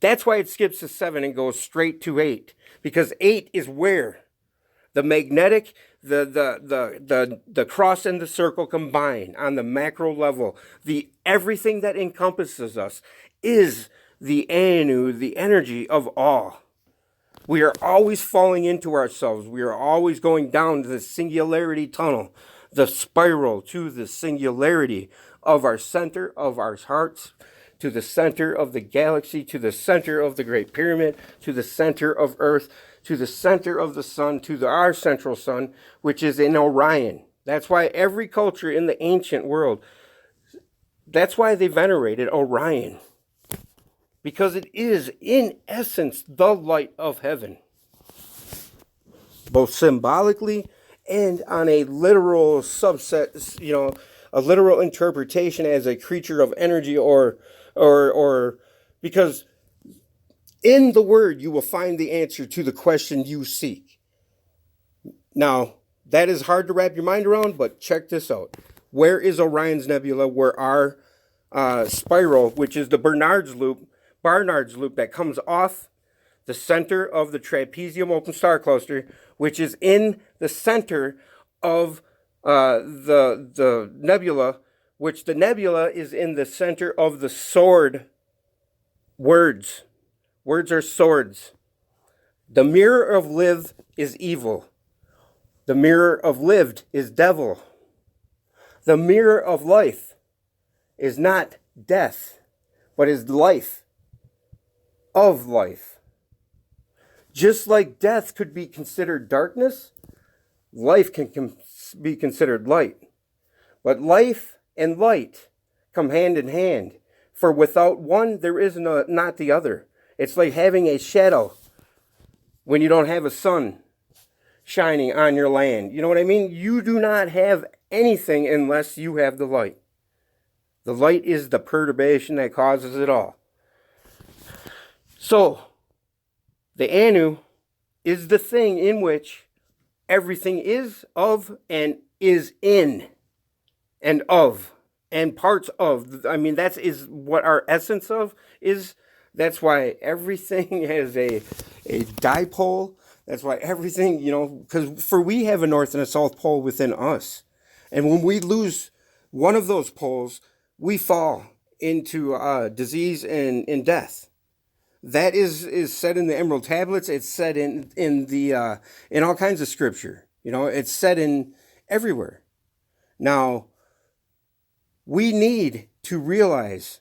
That's why it skips to 7 and goes straight to 8. Because 8 is where the magnetic, the cross and the circle combine on the macro level. Everything that encompasses us is the Anu, the energy of all. We are always falling into ourselves. We are always going down the singularity tunnel, the spiral to the singularity of our center, of our hearts, to the center of the galaxy, to the center of the Great Pyramid, to the center of Earth, to the center of the sun, to our central sun, which is in Orion. That's why every culture in the ancient world, that's why they venerated Orion. Because it is, in essence, the light of heaven. Both symbolically and on a literal subset, a literal interpretation as a creature of energy or because in the word you will find the answer to the question you seek. Now, that is hard to wrap your mind around, but check this out. Where is Orion's Nebula? Where our spiral, which is the Barnard's loop that comes off the center of the trapezium open star cluster, which is in the center of the nebula, which the nebula is in the center of the sword words. Words are swords. The mirror of live is evil. The mirror of lived is devil. The mirror of life is not death, but is life of life. Just like death could be considered darkness, life can be considered light. But life and light come hand in hand. For without one, there is not the other. It's like having a shadow when you don't have a sun shining on your land. You know what I mean? You do not have anything unless you have the light. The light is the perturbation that causes it all. So, the Anu is the thing in which everything is of and is in and of and parts of. I mean, that is what our essence of is. That's why everything has a dipole. That's why everything, because we have a north and a south pole within us. And when we lose one of those poles, we fall into disease and death. That is said in the Emerald Tablets. It's said in all kinds of scripture. It's said in everywhere. Now, we need to realize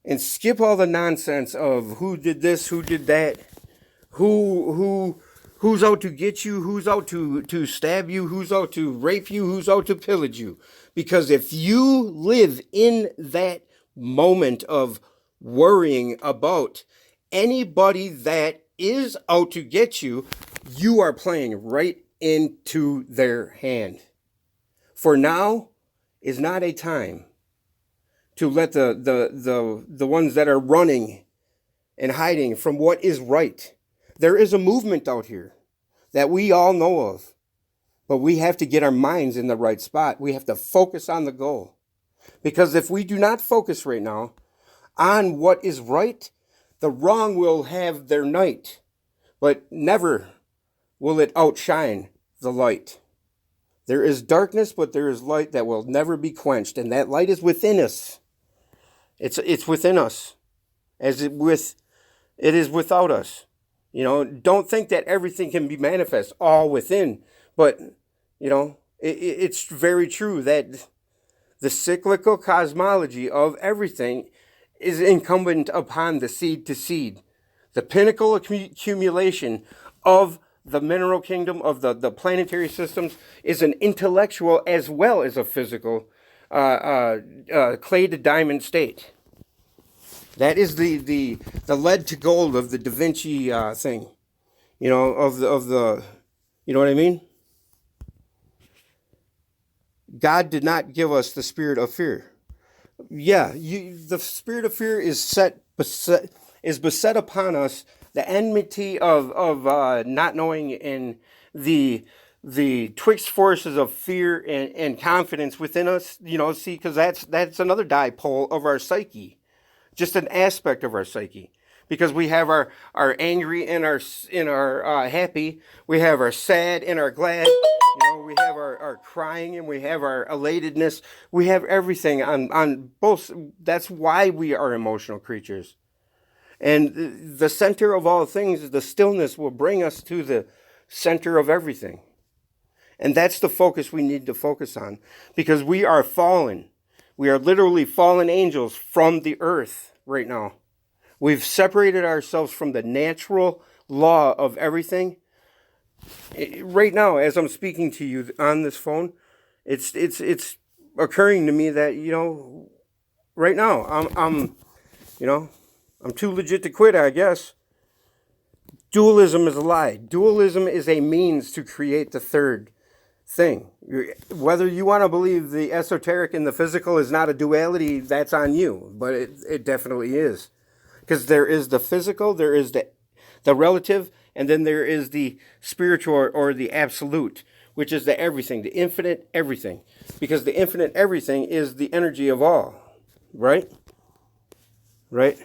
and skip all the nonsense of who did this, who did that, who's out to get you, who's out to stab you, who's out to rape you, who's out to pillage you. Because if you live in that moment of worrying about anybody that is out to get you, you are playing right into their hand. For now is not a time to let the ones that are running and hiding from what is right. There is a movement out here that we all know of, but we have to get our minds in the right spot. We have to focus on the goal. Because if we do not focus right now on what is right, the wrong will have their night, but never will it outshine the light. There is darkness, but there is light that will never be quenched, and that light is within us. It's within us, as it is without us. Don't think that everything can be manifest all within, but it's very true that the cyclical cosmology of everything is incumbent upon the seed to seed. The pinnacle accumulation of the mineral kingdom, of the planetary systems, is an intellectual as well as a physical clay to diamond state. That is the lead to gold of the Da Vinci thing, of the you know what I mean? God did not give us the spirit of fear. Yeah, the spirit of fear is beset upon us. The enmity of not knowing, and the twixt forces of fear and confidence within us. See, because that's another dipole of our psyche, just an aspect of our psyche. Because we have our angry and our happy, we have our sad and our glad, we have our crying and we have our elatedness. We have everything on both. That's why we are emotional creatures. And the center of all things, the stillness, will bring us to the center of everything. And that's the focus we need to focus on, because we are fallen. We are literally fallen angels from the earth right now. We've separated ourselves from the natural law of everything. Right now, as I'm speaking to you on this phone, it's occurring to me that right now I'm too legit to quit, I guess. Dualism is a lie. Dualism is a means to create the third thing. Whether you want to believe the esoteric and the physical is not a duality, that's on you, but it definitely is. Because there is the physical, there is the relative, and then there is the spiritual or the absolute, which is the everything, the infinite everything. Because the infinite everything is the energy of all. Right? Right?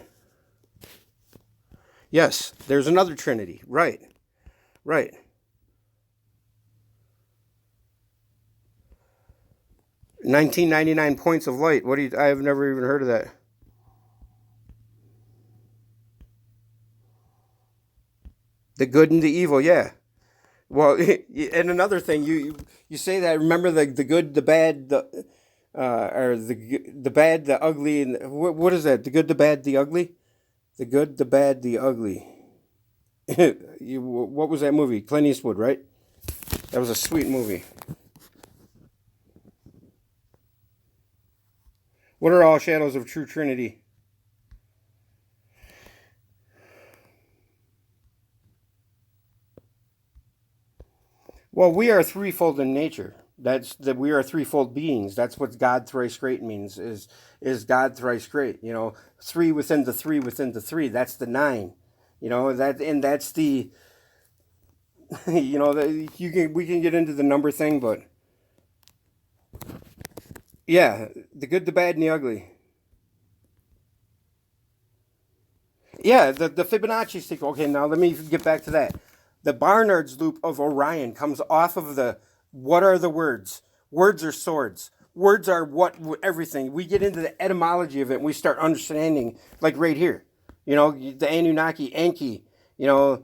Yes, there's another Trinity. Right. Right. $19.99 points of light. I have never even heard of that. The good and the evil, yeah. Well, and another thing, you say that. Remember the good, the bad, or the bad, the ugly, and what is that? The good, the bad, the ugly. The good, the bad, the ugly. What was that movie? Clint Eastwood, right? That was a sweet movie. What are all shadows of true Trinity? Well, we are threefold in nature. That's that we are threefold beings. That's what God thrice great means. Is God thrice great? Three within the three within the three. That's the nine. That's the. We can get into the number thing, but yeah, the good, the bad, and the ugly. Yeah, the Fibonacci sequence. Okay, now let me get back to that. The Barnard's loop of Orion comes off of what are the words? Words are swords. Words are everything. We get into the etymology of it and we start understanding, like right here. The Anunnaki, Enki. This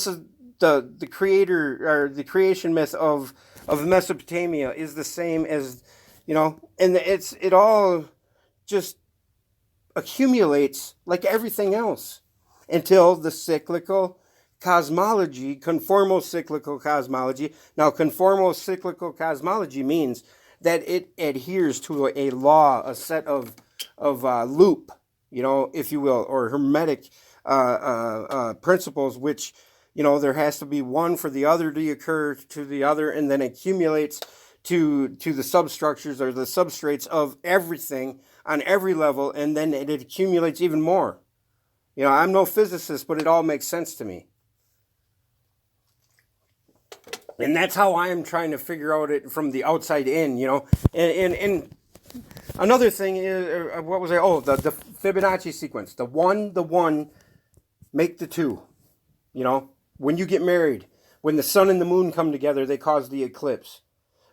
is the creator, or the creation myth of Mesopotamia is the same as, and it all just accumulates like everything else until the cyclical cosmology, conformal cyclical cosmology. Now, conformal cyclical cosmology means that it adheres to a law, a set of loop, if you will, or hermetic principles, which, there has to be one for the other to occur to the other, and then accumulates to the substructures or the substrates of everything on every level, and then it accumulates even more. I'm no physicist, but it all makes sense to me. And that's how I am trying to figure out it from the outside in, And another thing is, what was I? Oh, the Fibonacci sequence. The one, make the two, When you get married, when the sun and the moon come together, they cause the eclipse.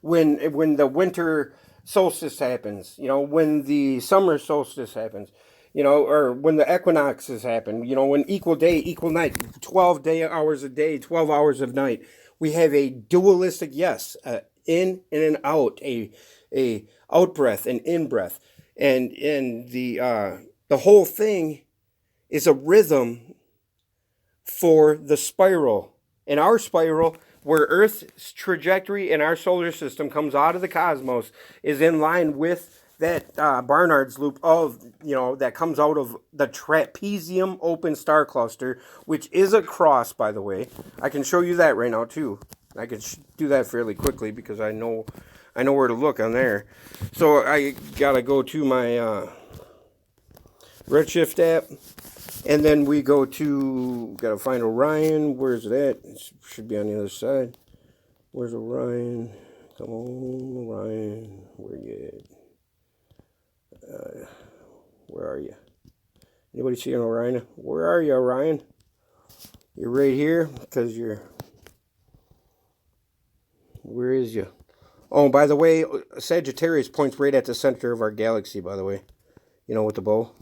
When the winter solstice happens, when the summer solstice happens, or when the equinoxes happen, when equal day, equal night, 12 hours a day, 12 hours of night, we have a dualistic in and an out, a out breath and in breath, and the whole thing is a rhythm for the spiral. And our spiral, where Earth's trajectory in our solar system comes out of the cosmos, is in line with that Barnard's loop that comes out of the trapezium open star cluster, which is a cross, by the way. I can show you that right now too. I can do that fairly quickly because I know where to look on there. So I gotta go to my Redshift app. And then we gotta find Orion. Where's it at? It should be on the other side. Where's Orion? Come on, Orion. Where you at? Where are you? Anybody see an Orion? Where are you, Orion? You're right here because where is you? Oh, by the way, Sagittarius points right at the center of our galaxy, by the way. With the bow.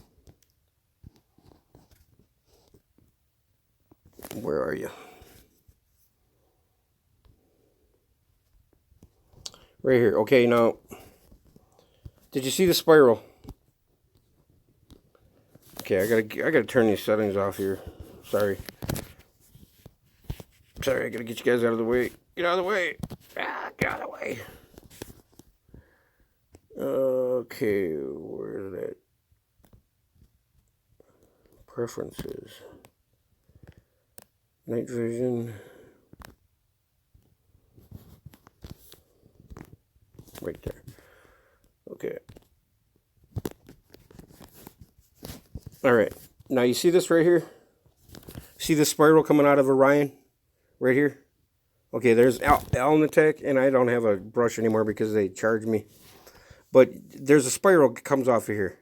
Where are you? Right here. Okay, now, did you see the spiral? Okay, I gotta turn these settings off here. Sorry, I gotta get you guys out of the way. Get out of the way. Get out of the way. Okay, where's that? Preferences. Night vision. Right there. Okay. Alright. Now you see this right here? See the spiral coming out of Orion? Right here? Okay, there's Alnitek, and I don't have a brush anymore because they charge me. But there's a spiral that comes off of here.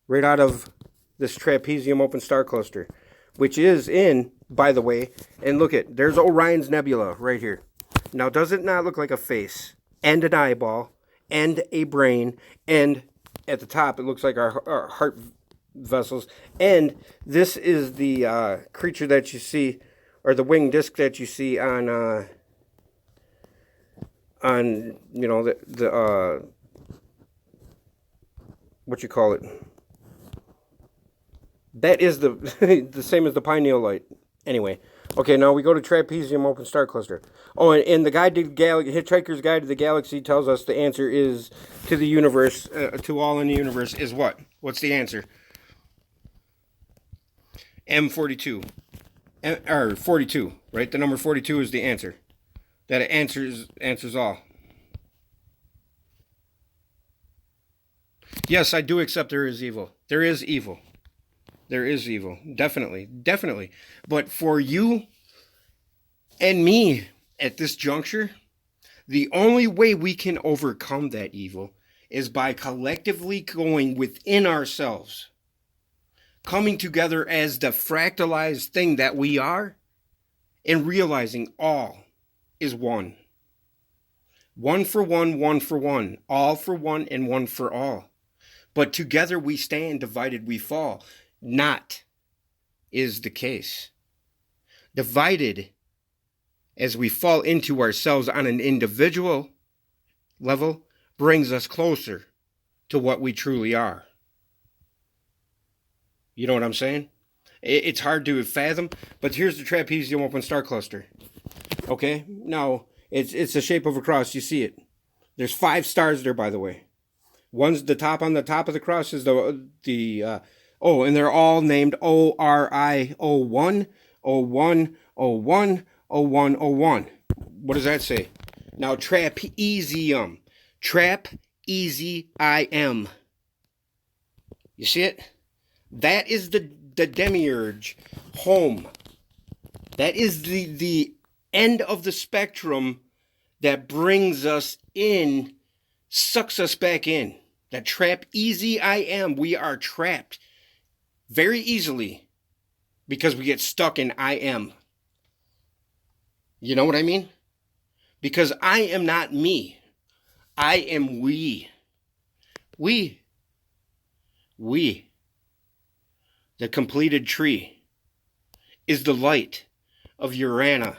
Right out of this trapezium open star cluster. Which is in, by the way, and look at, there's Orion's Nebula right here. Now, does it not look like a face, and an eyeball, and a brain, and at the top, it looks like our heart vessels, and this is the creature that you see, or the winged disc that you see on the what you call it? That is the the same as the pineal light. Anyway, okay, now we go to trapezium open star cluster. Oh, and the guide to Hitchhiker's Guide to the Galaxy tells us the answer is to the universe, to all in the universe is what? What's the answer? M42. Or 42, right? The number 42 is the answer. That it answers all. Yes, I do accept there is evil. There is evil. There is evil. Definitely. Definitely. But for you and me at this juncture, the only way we can overcome that evil is by collectively going within ourselves, coming together as the fractalized thing that we are, and realizing all is one. One for one, all for one, and one for all. But together we stand, divided we fall. Not is the case. Divided as we fall into ourselves on an individual level brings us closer to what we truly are. You know what I'm saying? It's hard to fathom, but here's the trapezium open star cluster. Okay? Now, it's the shape of a cross. You see it. There's 5 stars there, by the way. One's the top on the top of the cross is and they're all named ORI01, 01, 01, 01, 01. What does that say? Now, trapezium. Trapezium. You see it? That is the demiurge home. That is the end of the spectrum that brings us in, sucks us back in. That trapezium. We are trapped very easily because we get stuck in I am. You know what I mean? Because I am not me. I am we. We. We. The completed tree is the light of Urana,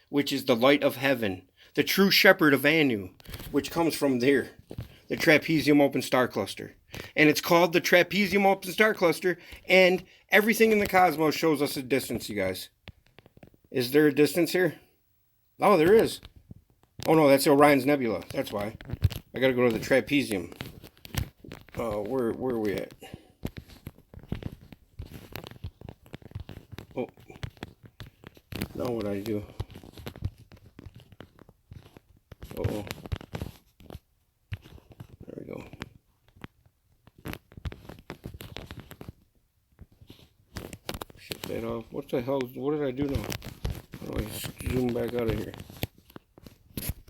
which is the light of heaven. The true shepherd of Anu, which comes from there. The trapezium open star cluster. And it's called the trapezium open star cluster, and everything in the cosmos shows us a distance, you guys. Is there a distance here? Oh, there is. Oh no, that's Orion's Nebula. That's why. I gotta go to the trapezium. Where are we at? Oh. Now what do I do? Uh-oh. There we go. Shut that off. What the hell? What did I do now? How do I zoom back out of here?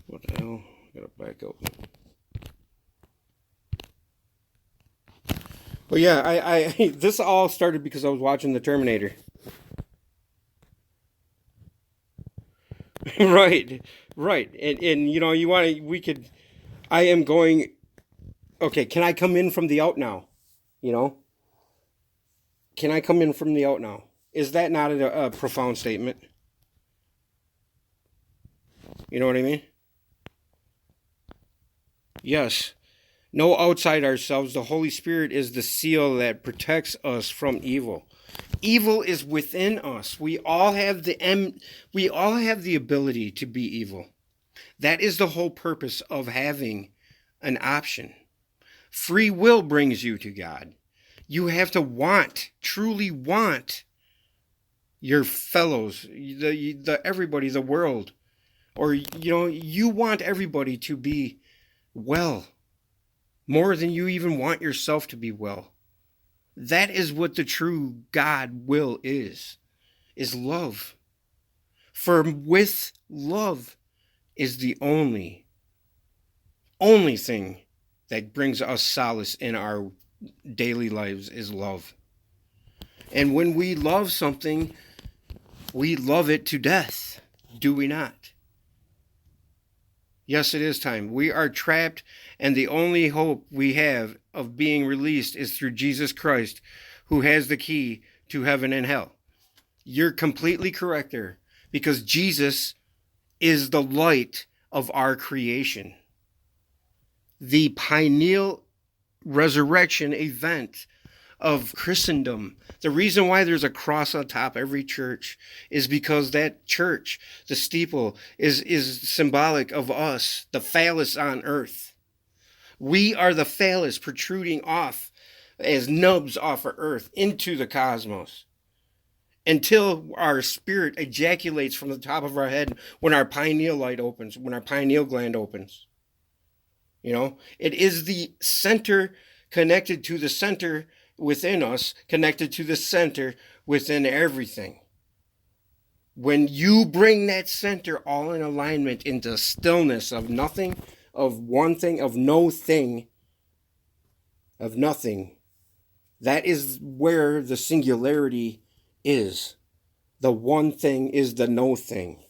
What the hell? I gotta back up. Well, yeah, I this all started because I was watching the Terminator. Right, and you know, I am going. Okay, can I come in from the out now? You know, can I come in from the out now? Is that not a profound statement? You know what I mean? Yes. No outside ourselves. The Holy Spirit is the seal that protects us from evil. Evil is within us. We all have the ability to be evil. That is the whole purpose of having an option. Free will brings you to God. You have to truly want your fellows, the everybody, the world, or you want everybody to be well, more than you even want yourself to be well. That is what the true God will is love. For with love is the only thing that brings us solace in our daily lives is love. And when we love something, we love it to death, do we not? Yes, it is time. We are trapped, and the only hope we have of being released is through Jesus Christ, who has the key to heaven and hell. You're completely correct there, because Jesus is the light of our creation. The pineal resurrection event of Christendom. The reason why there's a cross on top every church is because that church, the steeple, is symbolic of us, the phallus on earth. We are the phallus protruding off as nubs off of earth into the cosmos until our spirit ejaculates from the top of our head when our pineal light opens, when our pineal gland opens. You know, it is the center connected to the center within us, connected to the center within everything. When you bring that center all in alignment into stillness of nothing, of one thing, of no thing, of nothing, that is where the singularity is. The one thing is the no thing.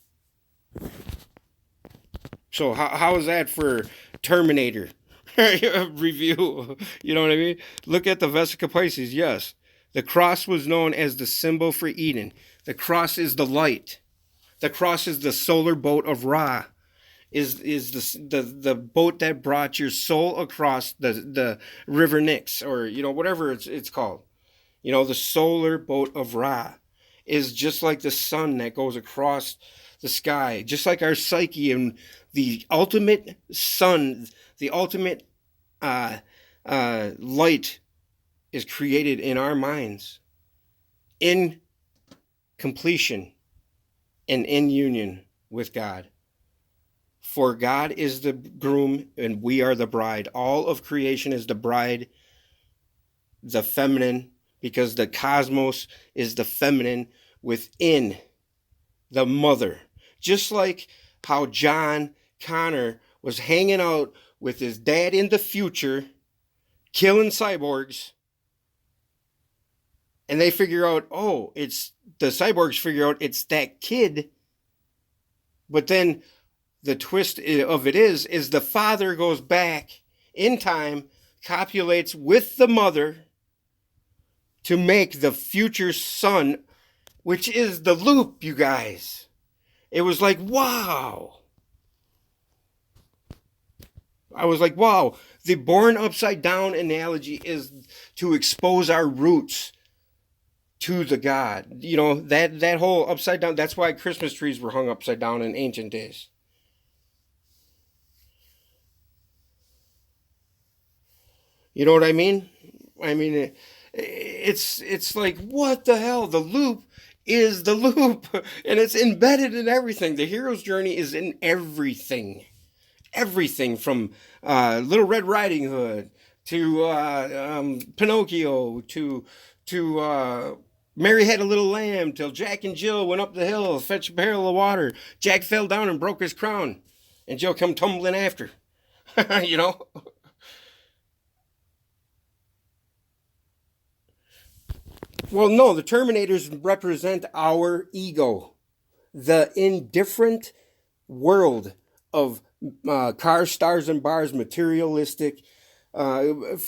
So how is that for Terminator review? You know what I mean? Look at the Vesica Pisces. Yes, the cross was known as the symbol for Eden. The cross is the light. The cross is the solar boat of Ra. Is the boat that brought your soul across the river Nix, or whatever it's called. The solar boat of Ra is just like the sun that goes across the sky, just like our psyche, and the ultimate sun, the ultimate light is created in our minds in completion and in union with God. For God is the groom and we are the bride. All of creation is the bride, the feminine, because the cosmos is the feminine within the mother. Just like how John Connor was hanging out with his dad in the future, killing cyborgs, and they figure out, the cyborgs figure out it's that kid But then the twist of it is the father goes back in time, copulates with the mother to make the future son, which is the loop, you guys. It was like, wow. I was like, wow. The born upside down analogy is to expose our roots to the God. You know, that whole upside down, that's why Christmas trees were hung upside down in ancient days. You know what I mean? I mean, it's like, what the hell? The loop is the loop, and it's embedded in everything. The hero's journey is in everything. Everything from Little Red Riding Hood to Pinocchio to Mary Had a Little Lamb till Jack and Jill went up the hill, fetch a barrel of water. Jack fell down and broke his crown, and Jill come tumbling after. You know. Well, no, the Terminators represent our ego, the indifferent world of cars, stars, and bars, materialistic. But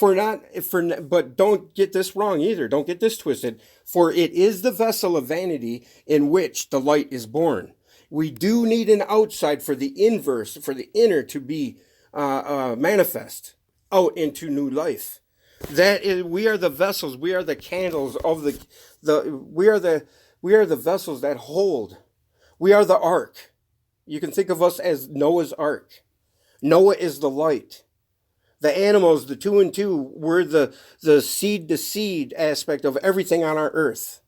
don't get this wrong either. Don't get this twisted. For it is the vessel of vanity in which the light is born. We do need an outside for the inverse, for the inner to be manifest out into new life. That is, we are the vessels. We are the candles of we are the vessels that hold. We are the ark. You can think of us as Noah's ark. Noah is the light. The animals, the 2 and 2, were the seed to seed aspect of everything on our earth.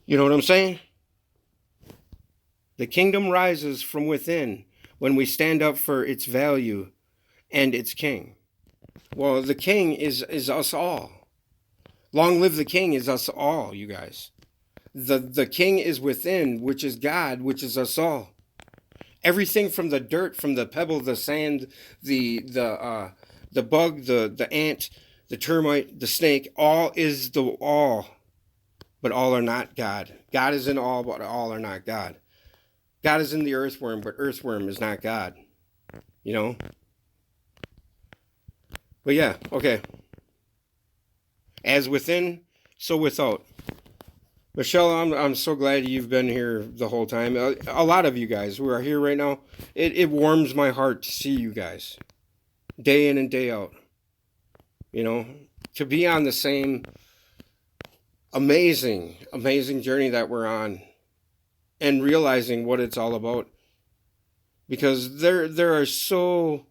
You know what I'm saying? The kingdom rises from within when we stand up for its value and its king. Well, the king is us all. Long live the king is us all, you guys. The king is within, which is God, which is us all. Everything from the dirt, from the pebble, the sand, the bug, the ant, the termite, the snake, all is the all. But all are not God. God is in all, but all are not God. God is in the earthworm, but earthworm is not God. You know? But yeah, okay. As within, so without. Michelle, I'm so glad you've been here the whole time. A lot of you guys who are here right now, it warms my heart to see you guys. Day in and day out. You know? To be on the same amazing, amazing journey that we're on. And realizing what it's all about. Because there are so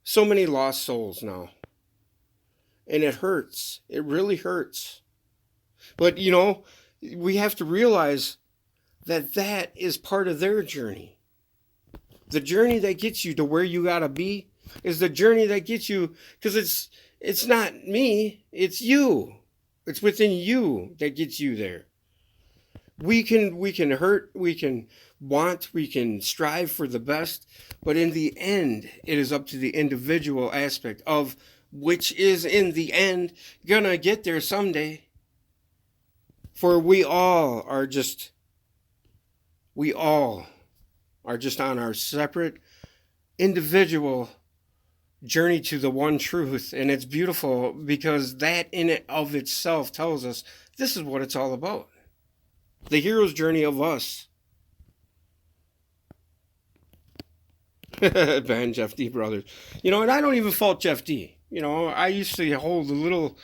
many lost souls now. And it hurts. It really hurts. But, you know, we have to realize that is part of their journey. The journey that gets you to where you gotta be is the journey that gets you, because it's not me, it's you. It's within you that gets you there. We can hurt, we can want, we can strive for the best, but in the end, it is up to the individual aspect of which is in the end gonna get there someday. For we all are just on our separate individual journey to the one truth, and it's beautiful because that in it of itself tells us this is what it's all about. The hero's journey of us. Ben, Jeff D. brothers. You know, and I don't even fault Jeff D. You know, I used to hold a little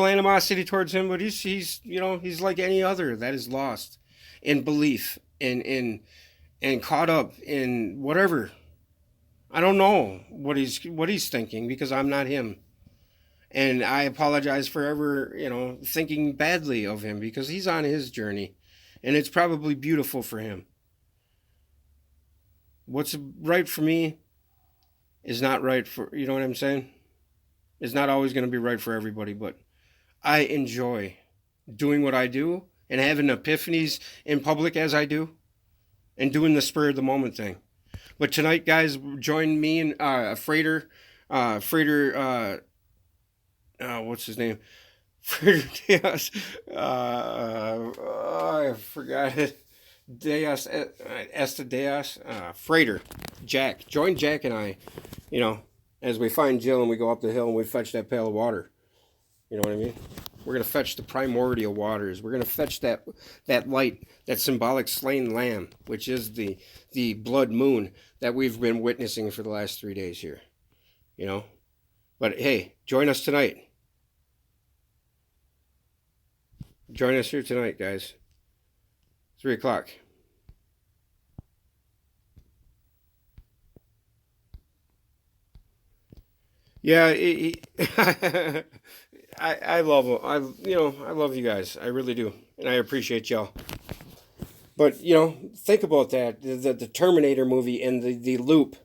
animosity towards him, but he's you know, he's like any other that is lost in belief and caught up in whatever. I don't know what he's thinking because I'm not him. And I apologize for ever, you know, thinking badly of him because he's on his journey. And it's probably beautiful for him. What's right for me is not right for, you know what I'm saying? It's not always going to be right for everybody, but I enjoy doing what I do and having epiphanies in public as I do and doing the spur of the moment thing. But tonight, guys, join me and Freighter, what's his name? Deus, I forgot it. Deus, Esta Deus, Freighter, Jack. Join Jack and I, you know, as we find Jill and we go up the hill and we fetch that pail of water. You know what I mean? We're going to fetch the primordial waters. We're going to fetch that light, that symbolic slain lamb, which is the blood moon that we've been witnessing for the last 3 days here. You know? But hey, join us tonight. Join us here tonight, guys. 3 o'clock. Yeah, I love them. I love you guys. I really do, and I appreciate y'all. But think about that. The Terminator movie and the loop.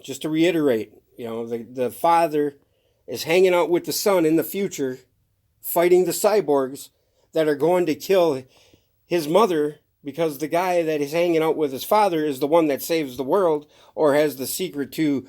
Just to reiterate, the father is hanging out with the son in the future, fighting the cyborgs that are going to kill his mother because the guy that is hanging out with his father is the one that saves the world or has the secret to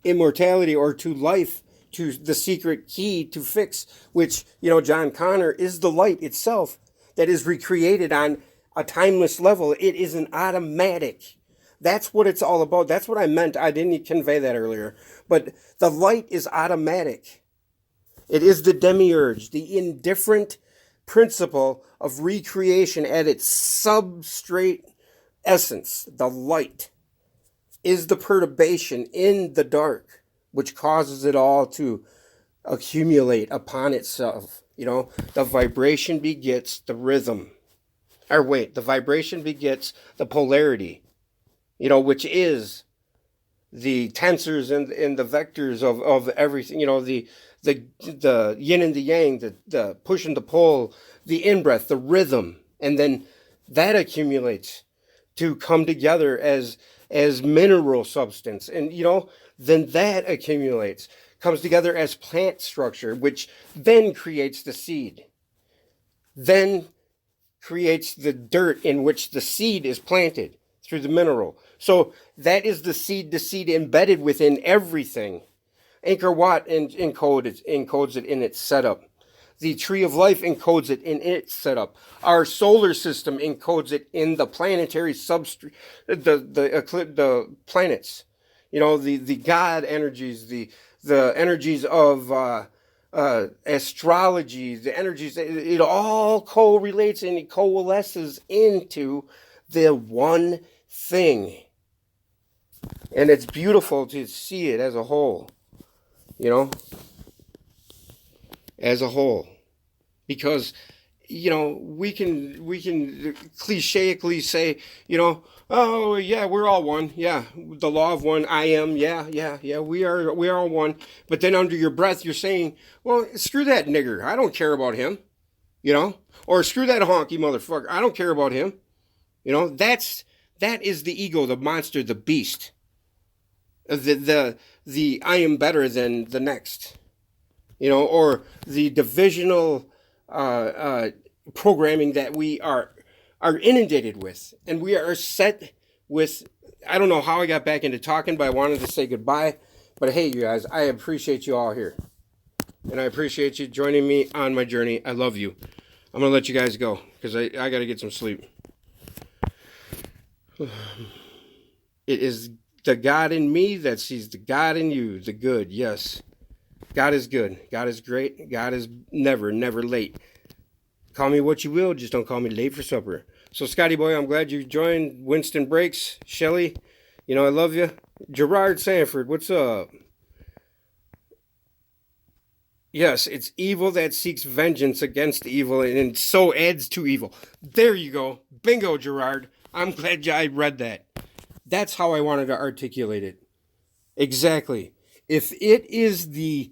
immortality or to life, to the secret key to fix, which, John Connor is the light itself that is recreated on a timeless level. It is an automatic. That's what it's all about. That's what I meant. I didn't convey that earlier. But the light is automatic. It is the demiurge, the indifferent principle of recreation at its substrate essence. The light is the perturbation in the dark, which causes it all to accumulate upon itself. The vibration begets the rhythm. The vibration begets the polarity, which is the tensors and the vectors of everything, the yin and the yang, the push and the pull, the in-breath, the rhythm, and then that accumulates to come together as mineral substance. And, then that accumulates, comes together as plant structure, which then creates the seed. Then creates the dirt in which the seed is planted through the mineral. So that is the seed to seed embedded within everything. Angkor Wat encodes it in its setup. The Tree of Life encodes it in its setup. Our solar system encodes it in the planetary substrate, the planets. The God energies, the energies of astrology, the energies. It all correlates and it coalesces into the one thing. And it's beautiful to see it as a whole. As a whole, because we can clicheically say, oh yeah, we're all one, yeah, the law of one, I am, yeah, we are all one. But then under your breath you're saying, well, screw that nigger, I don't care about him, or screw that honky motherfucker, I don't care about him. That is the ego, the monster, the beast, the I am better than the next, or the divisional programming that we are inundated with. And we are set with, I don't know how I got back into talking, but I wanted to say goodbye. But hey, you guys, I appreciate you all here. And I appreciate you joining me on my journey. I love you. I'm going to let you guys go because I got to get some sleep. It is the God in me that sees the God in you, the good, yes. God is good. God is great. God is never, never late. Call me what you will, just don't call me late for supper. So, Scotty boy, I'm glad you joined. Winston Breaks, Shelly, I love you. Gerard Sanford, what's up? Yes, it's evil that seeks vengeance against evil and so adds to evil. There you go. Bingo, Gerard. I'm glad I read that. That's how I wanted to articulate it. Exactly. If it is the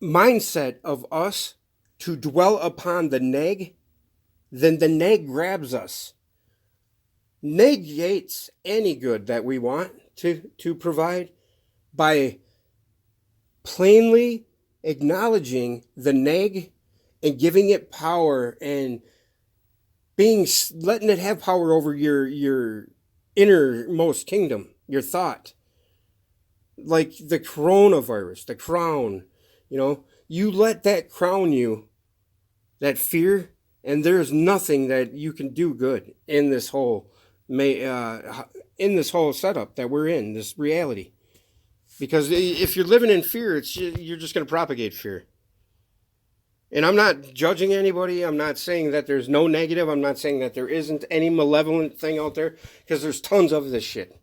mindset of us to dwell upon the neg, then the neg grabs us, negates any good that we want to provide by plainly acknowledging the neg and giving it power and letting it have power over your innermost kingdom, your thought. Like the coronavirus, the crown, You know, you let that crown you, that fear, and there's nothing that you can do good in this whole setup that we're in, this reality. Because if you're living in fear, you're just going to propagate fear. And I'm not judging anybody. I'm not saying that there's no negative. I'm not saying that there isn't any malevolent thing out there, because there's tons of this shit.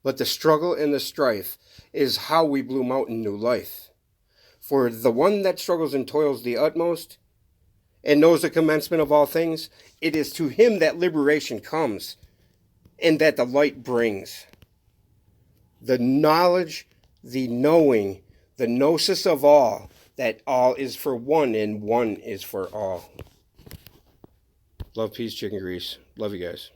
But the struggle and the strife is how we bloom out in new life. For the one that struggles and toils the utmost and knows the commencement of all things, it is to him that liberation comes and that the light brings. The knowledge, the knowing, the gnosis of all, that all is for one and one is for all. Love, peace, chicken grease. Love you guys.